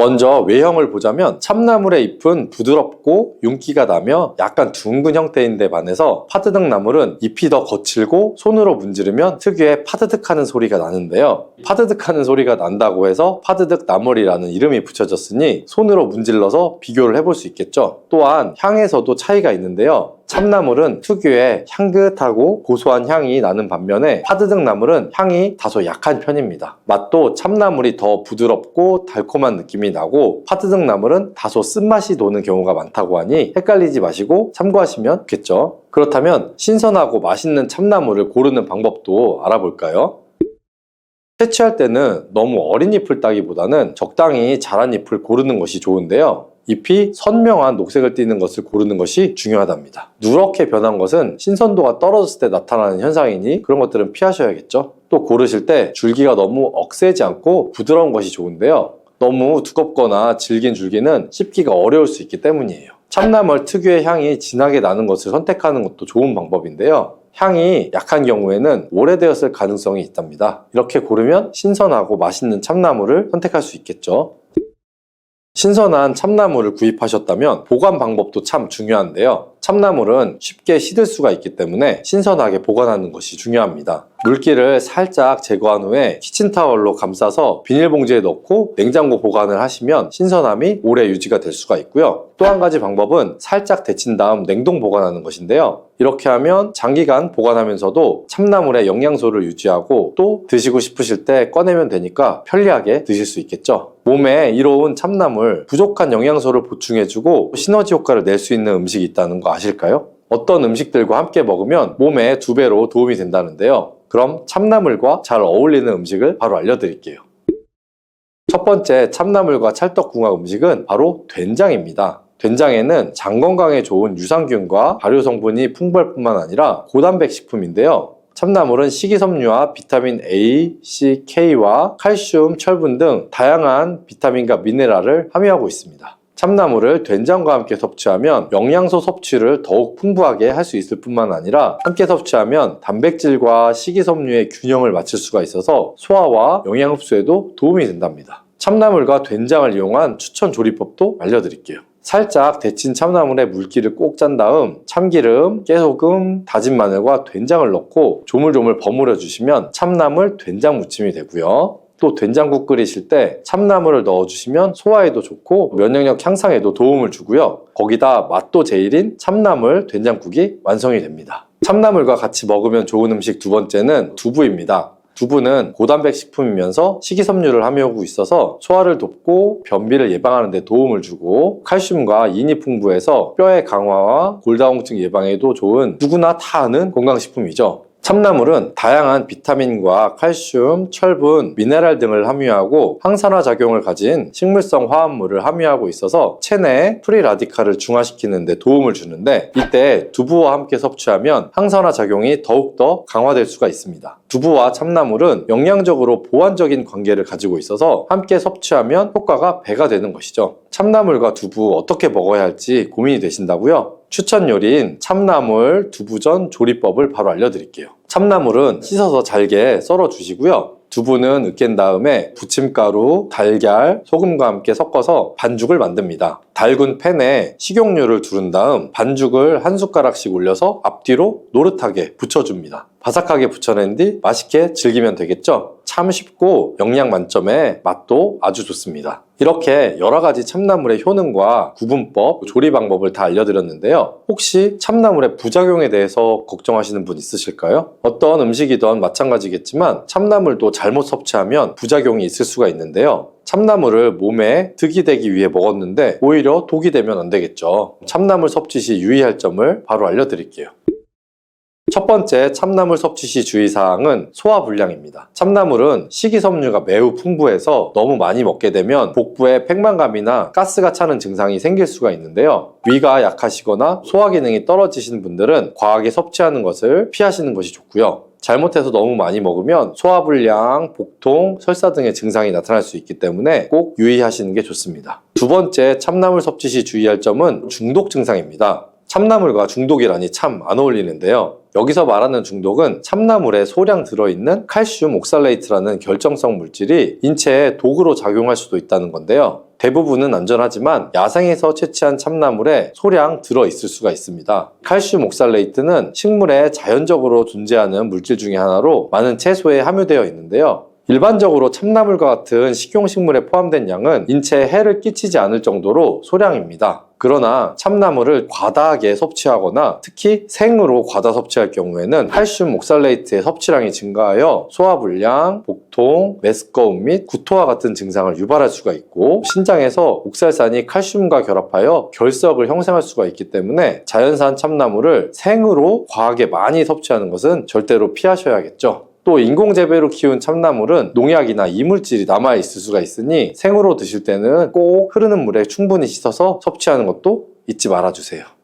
먼저 외형을 보자면 참나물의 잎은 부드럽고 윤기가 나며 약간 둥근 형태인데 반해서 파드득 나물은 잎이 더 거칠고 손으로 문지르면 특유의 파드득하는 소리가 나는데요. 파드득하는 소리가 난다고 해서 파드득 나물이라는 이름이 붙여졌으니 손으로 문질러서 비교를 해볼 수 있겠죠. 또한 향에서도 차이가 있는데요. 참나물은 특유의 향긋하고 고소한 향이 나는 반면에 파드득 나물은 향이 다소 약한 편입니다. 맛도 참나물이 더 부드럽고 달콤한 느낌이 나고 파드득 나물은 다소 쓴맛이 도는 경우가 많다고 하니 헷갈리지 마시고 참고하시면 좋겠죠. 그렇다면 신선하고 맛있는 참나물을 고르는 방법도 알아볼까요? 채취할 때는 너무 어린 잎을 따기보다는 적당히 자란 잎을 고르는 것이 좋은데요. 잎이 선명한 녹색을 띠는 것을 고르는 것이 중요하답니다. 누렇게 변한 것은 신선도가 떨어졌을 때 나타나는 현상이니 그런 것들은 피하셔야겠죠. 또 고르실 때 줄기가 너무 억세지 않고 부드러운 것이 좋은데요. 너무 두껍거나 질긴 줄기는 씹기가 어려울 수 있기 때문이에요. 참나물 특유의 향이 진하게 나는 것을 선택하는 것도 좋은 방법인데요. 향이 약한 경우에는 오래되었을 가능성이 있답니다. 이렇게 고르면 신선하고 맛있는 참나물을 선택할 수 있겠죠. 신선한 참나물을 구입하셨다면 보관 방법도 참 중요한데요. 참나물은 쉽게 시들 수가 있기 때문에 신선하게 보관하는 것이 중요합니다. 물기를 살짝 제거한 후에 키친타월로 감싸서 비닐봉지에 넣고 냉장고 보관을 하시면 신선함이 오래 유지가 될 수가 있고요. 또 한 가지 방법은 살짝 데친 다음 냉동 보관하는 것인데요. 이렇게 하면 장기간 보관하면서도 참나물의 영양소를 유지하고 또 드시고 싶으실 때 꺼내면 되니까 편리하게 드실 수 있겠죠. 몸에 이로운 참나물, 부족한 영양소를 보충해주고 시너지 효과를 낼 수 있는 음식이 있다는 거 아실까요? 어떤 음식들과 함께 먹으면 몸에 2배로 도움이 된다는데요. 그럼 참나물과 잘 어울리는 음식을 바로 알려드릴게요. 첫 번째 참나물과 찰떡궁합 음식은 바로 된장입니다. 된장에는 장 건강에 좋은 유산균과 발효 성분이 풍부할 뿐만 아니라 고단백 식품인데요. 참나물은 식이섬유와 비타민 A, C, K와 칼슘, 철분 등 다양한 비타민과 미네랄을 함유하고 있습니다. 참나물을 된장과 함께 섭취하면 영양소 섭취를 더욱 풍부하게 할 수 있을 뿐만 아니라 함께 섭취하면 단백질과 식이섬유의 균형을 맞출 수가 있어서 소화와 영양 흡수에도 도움이 된답니다. 참나물과 된장을 이용한 추천 조리법도 알려드릴게요. 살짝 데친 참나물에 물기를 꼭 짠 다음 참기름, 깨소금, 다진 마늘과 된장을 넣고 조물조물 버무려 주시면 참나물 된장 무침이 되고요. 또 된장국 끓이실 때 참나물을 넣어주시면 소화에도 좋고 면역력 향상에도 도움을 주고요. 거기다 맛도 제일인 참나물 된장국이 완성이 됩니다. 참나물과 같이 먹으면 좋은 음식 두 번째는 두부입니다. 두부는 고단백 식품이면서 식이섬유를 함유하고 있어서 소화를 돕고 변비를 예방하는 데 도움을 주고 칼슘과 인이 풍부해서 뼈의 강화와 골다공증 예방에도 좋은 누구나 다 아는 건강식품이죠. 참나물은 다양한 비타민과 칼슘, 철분, 미네랄 등을 함유하고 항산화 작용을 가진 식물성 화합물을 함유하고 있어서 체내 프리라디칼을 중화시키는 데 도움을 주는데 이때 두부와 함께 섭취하면 항산화 작용이 더욱더 강화될 수가 있습니다. 두부와 참나물은 영양적으로 보완적인 관계를 가지고 있어서 함께 섭취하면 효과가 배가 되는 것이죠. 참나물과 두부 어떻게 먹어야 할지 고민이 되신다고요? 추천 요리인 참나물 두부전 조리법을 바로 알려드릴게요. 참나물은 씻어서 잘게 썰어 주시고요. 두부는 으깬 다음에 부침가루, 달걀, 소금과 함께 섞어서 반죽을 만듭니다. 달군 팬에 식용유를 두른 다음 반죽을 한 숟가락씩 올려서 앞뒤로 노릇하게 부쳐줍니다. 바삭하게 부쳐낸 뒤 맛있게 즐기면 되겠죠? 참 쉽고 영양 만점에 맛도 아주 좋습니다. 이렇게 여러 가지 참나물의 효능과 구분법, 조리 방법을 다 알려드렸는데요. 혹시 참나물의 부작용에 대해서 걱정하시는 분 있으실까요? 어떤 음식이든 마찬가지겠지만 참나물도 잘못 섭취하면 부작용이 있을 수가 있는데요. 참나물을 몸에 득이 되기 위해 먹었는데 오히려 독이 되면 안 되겠죠. 참나물 섭취 시 유의할 점을 바로 알려드릴게요. 첫 번째 참나물 섭취 시 주의사항은 소화불량입니다. 참나물은 식이섬유가 매우 풍부해서 너무 많이 먹게 되면 복부에 팽만감이나 가스가 차는 증상이 생길 수가 있는데요. 위가 약하시거나 소화 기능이 떨어지신 분들은 과하게 섭취하는 것을 피하시는 것이 좋고요. 잘못해서 너무 많이 먹으면 소화불량, 복통, 설사 등의 증상이 나타날 수 있기 때문에 꼭 유의하시는 게 좋습니다. 두 번째 참나물 섭취 시 주의할 점은 중독 증상입니다. 참나물과 중독이라니 참 안 어울리는데요. 여기서 말하는 중독은 참나물에 소량 들어있는 칼슘 옥살레이트라는 결정성 물질이 인체에 독으로 작용할 수도 있다는 건데요. 대부분은 안전하지만 야생에서 채취한 참나물에 소량 들어있을 수가 있습니다. 칼슘 옥살레이트는 식물에 자연적으로 존재하는 물질 중에 하나로 많은 채소에 함유되어 있는데요. 일반적으로 참나물과 같은 식용식물에 포함된 양은 인체에 해를 끼치지 않을 정도로 소량입니다. 그러나 참나물을 과다하게 섭취하거나 특히 생으로 과다 섭취할 경우에는 칼슘 옥살레이트의 섭취량이 증가하여 소화불량, 복통, 메스꺼움 및 구토와 같은 증상을 유발할 수가 있고 신장에서 옥살산이 칼슘과 결합하여 결석을 형성할 수가 있기 때문에 자연산 참나물을 생으로 과하게 많이 섭취하는 것은 절대로 피하셔야겠죠. 또 인공재배로 키운 참나물은 농약이나 이물질이 남아있을 수가 있으니 생으로 드실 때는 꼭 흐르는 물에 충분히 씻어서 섭취하는 것도 잊지 말아주세요.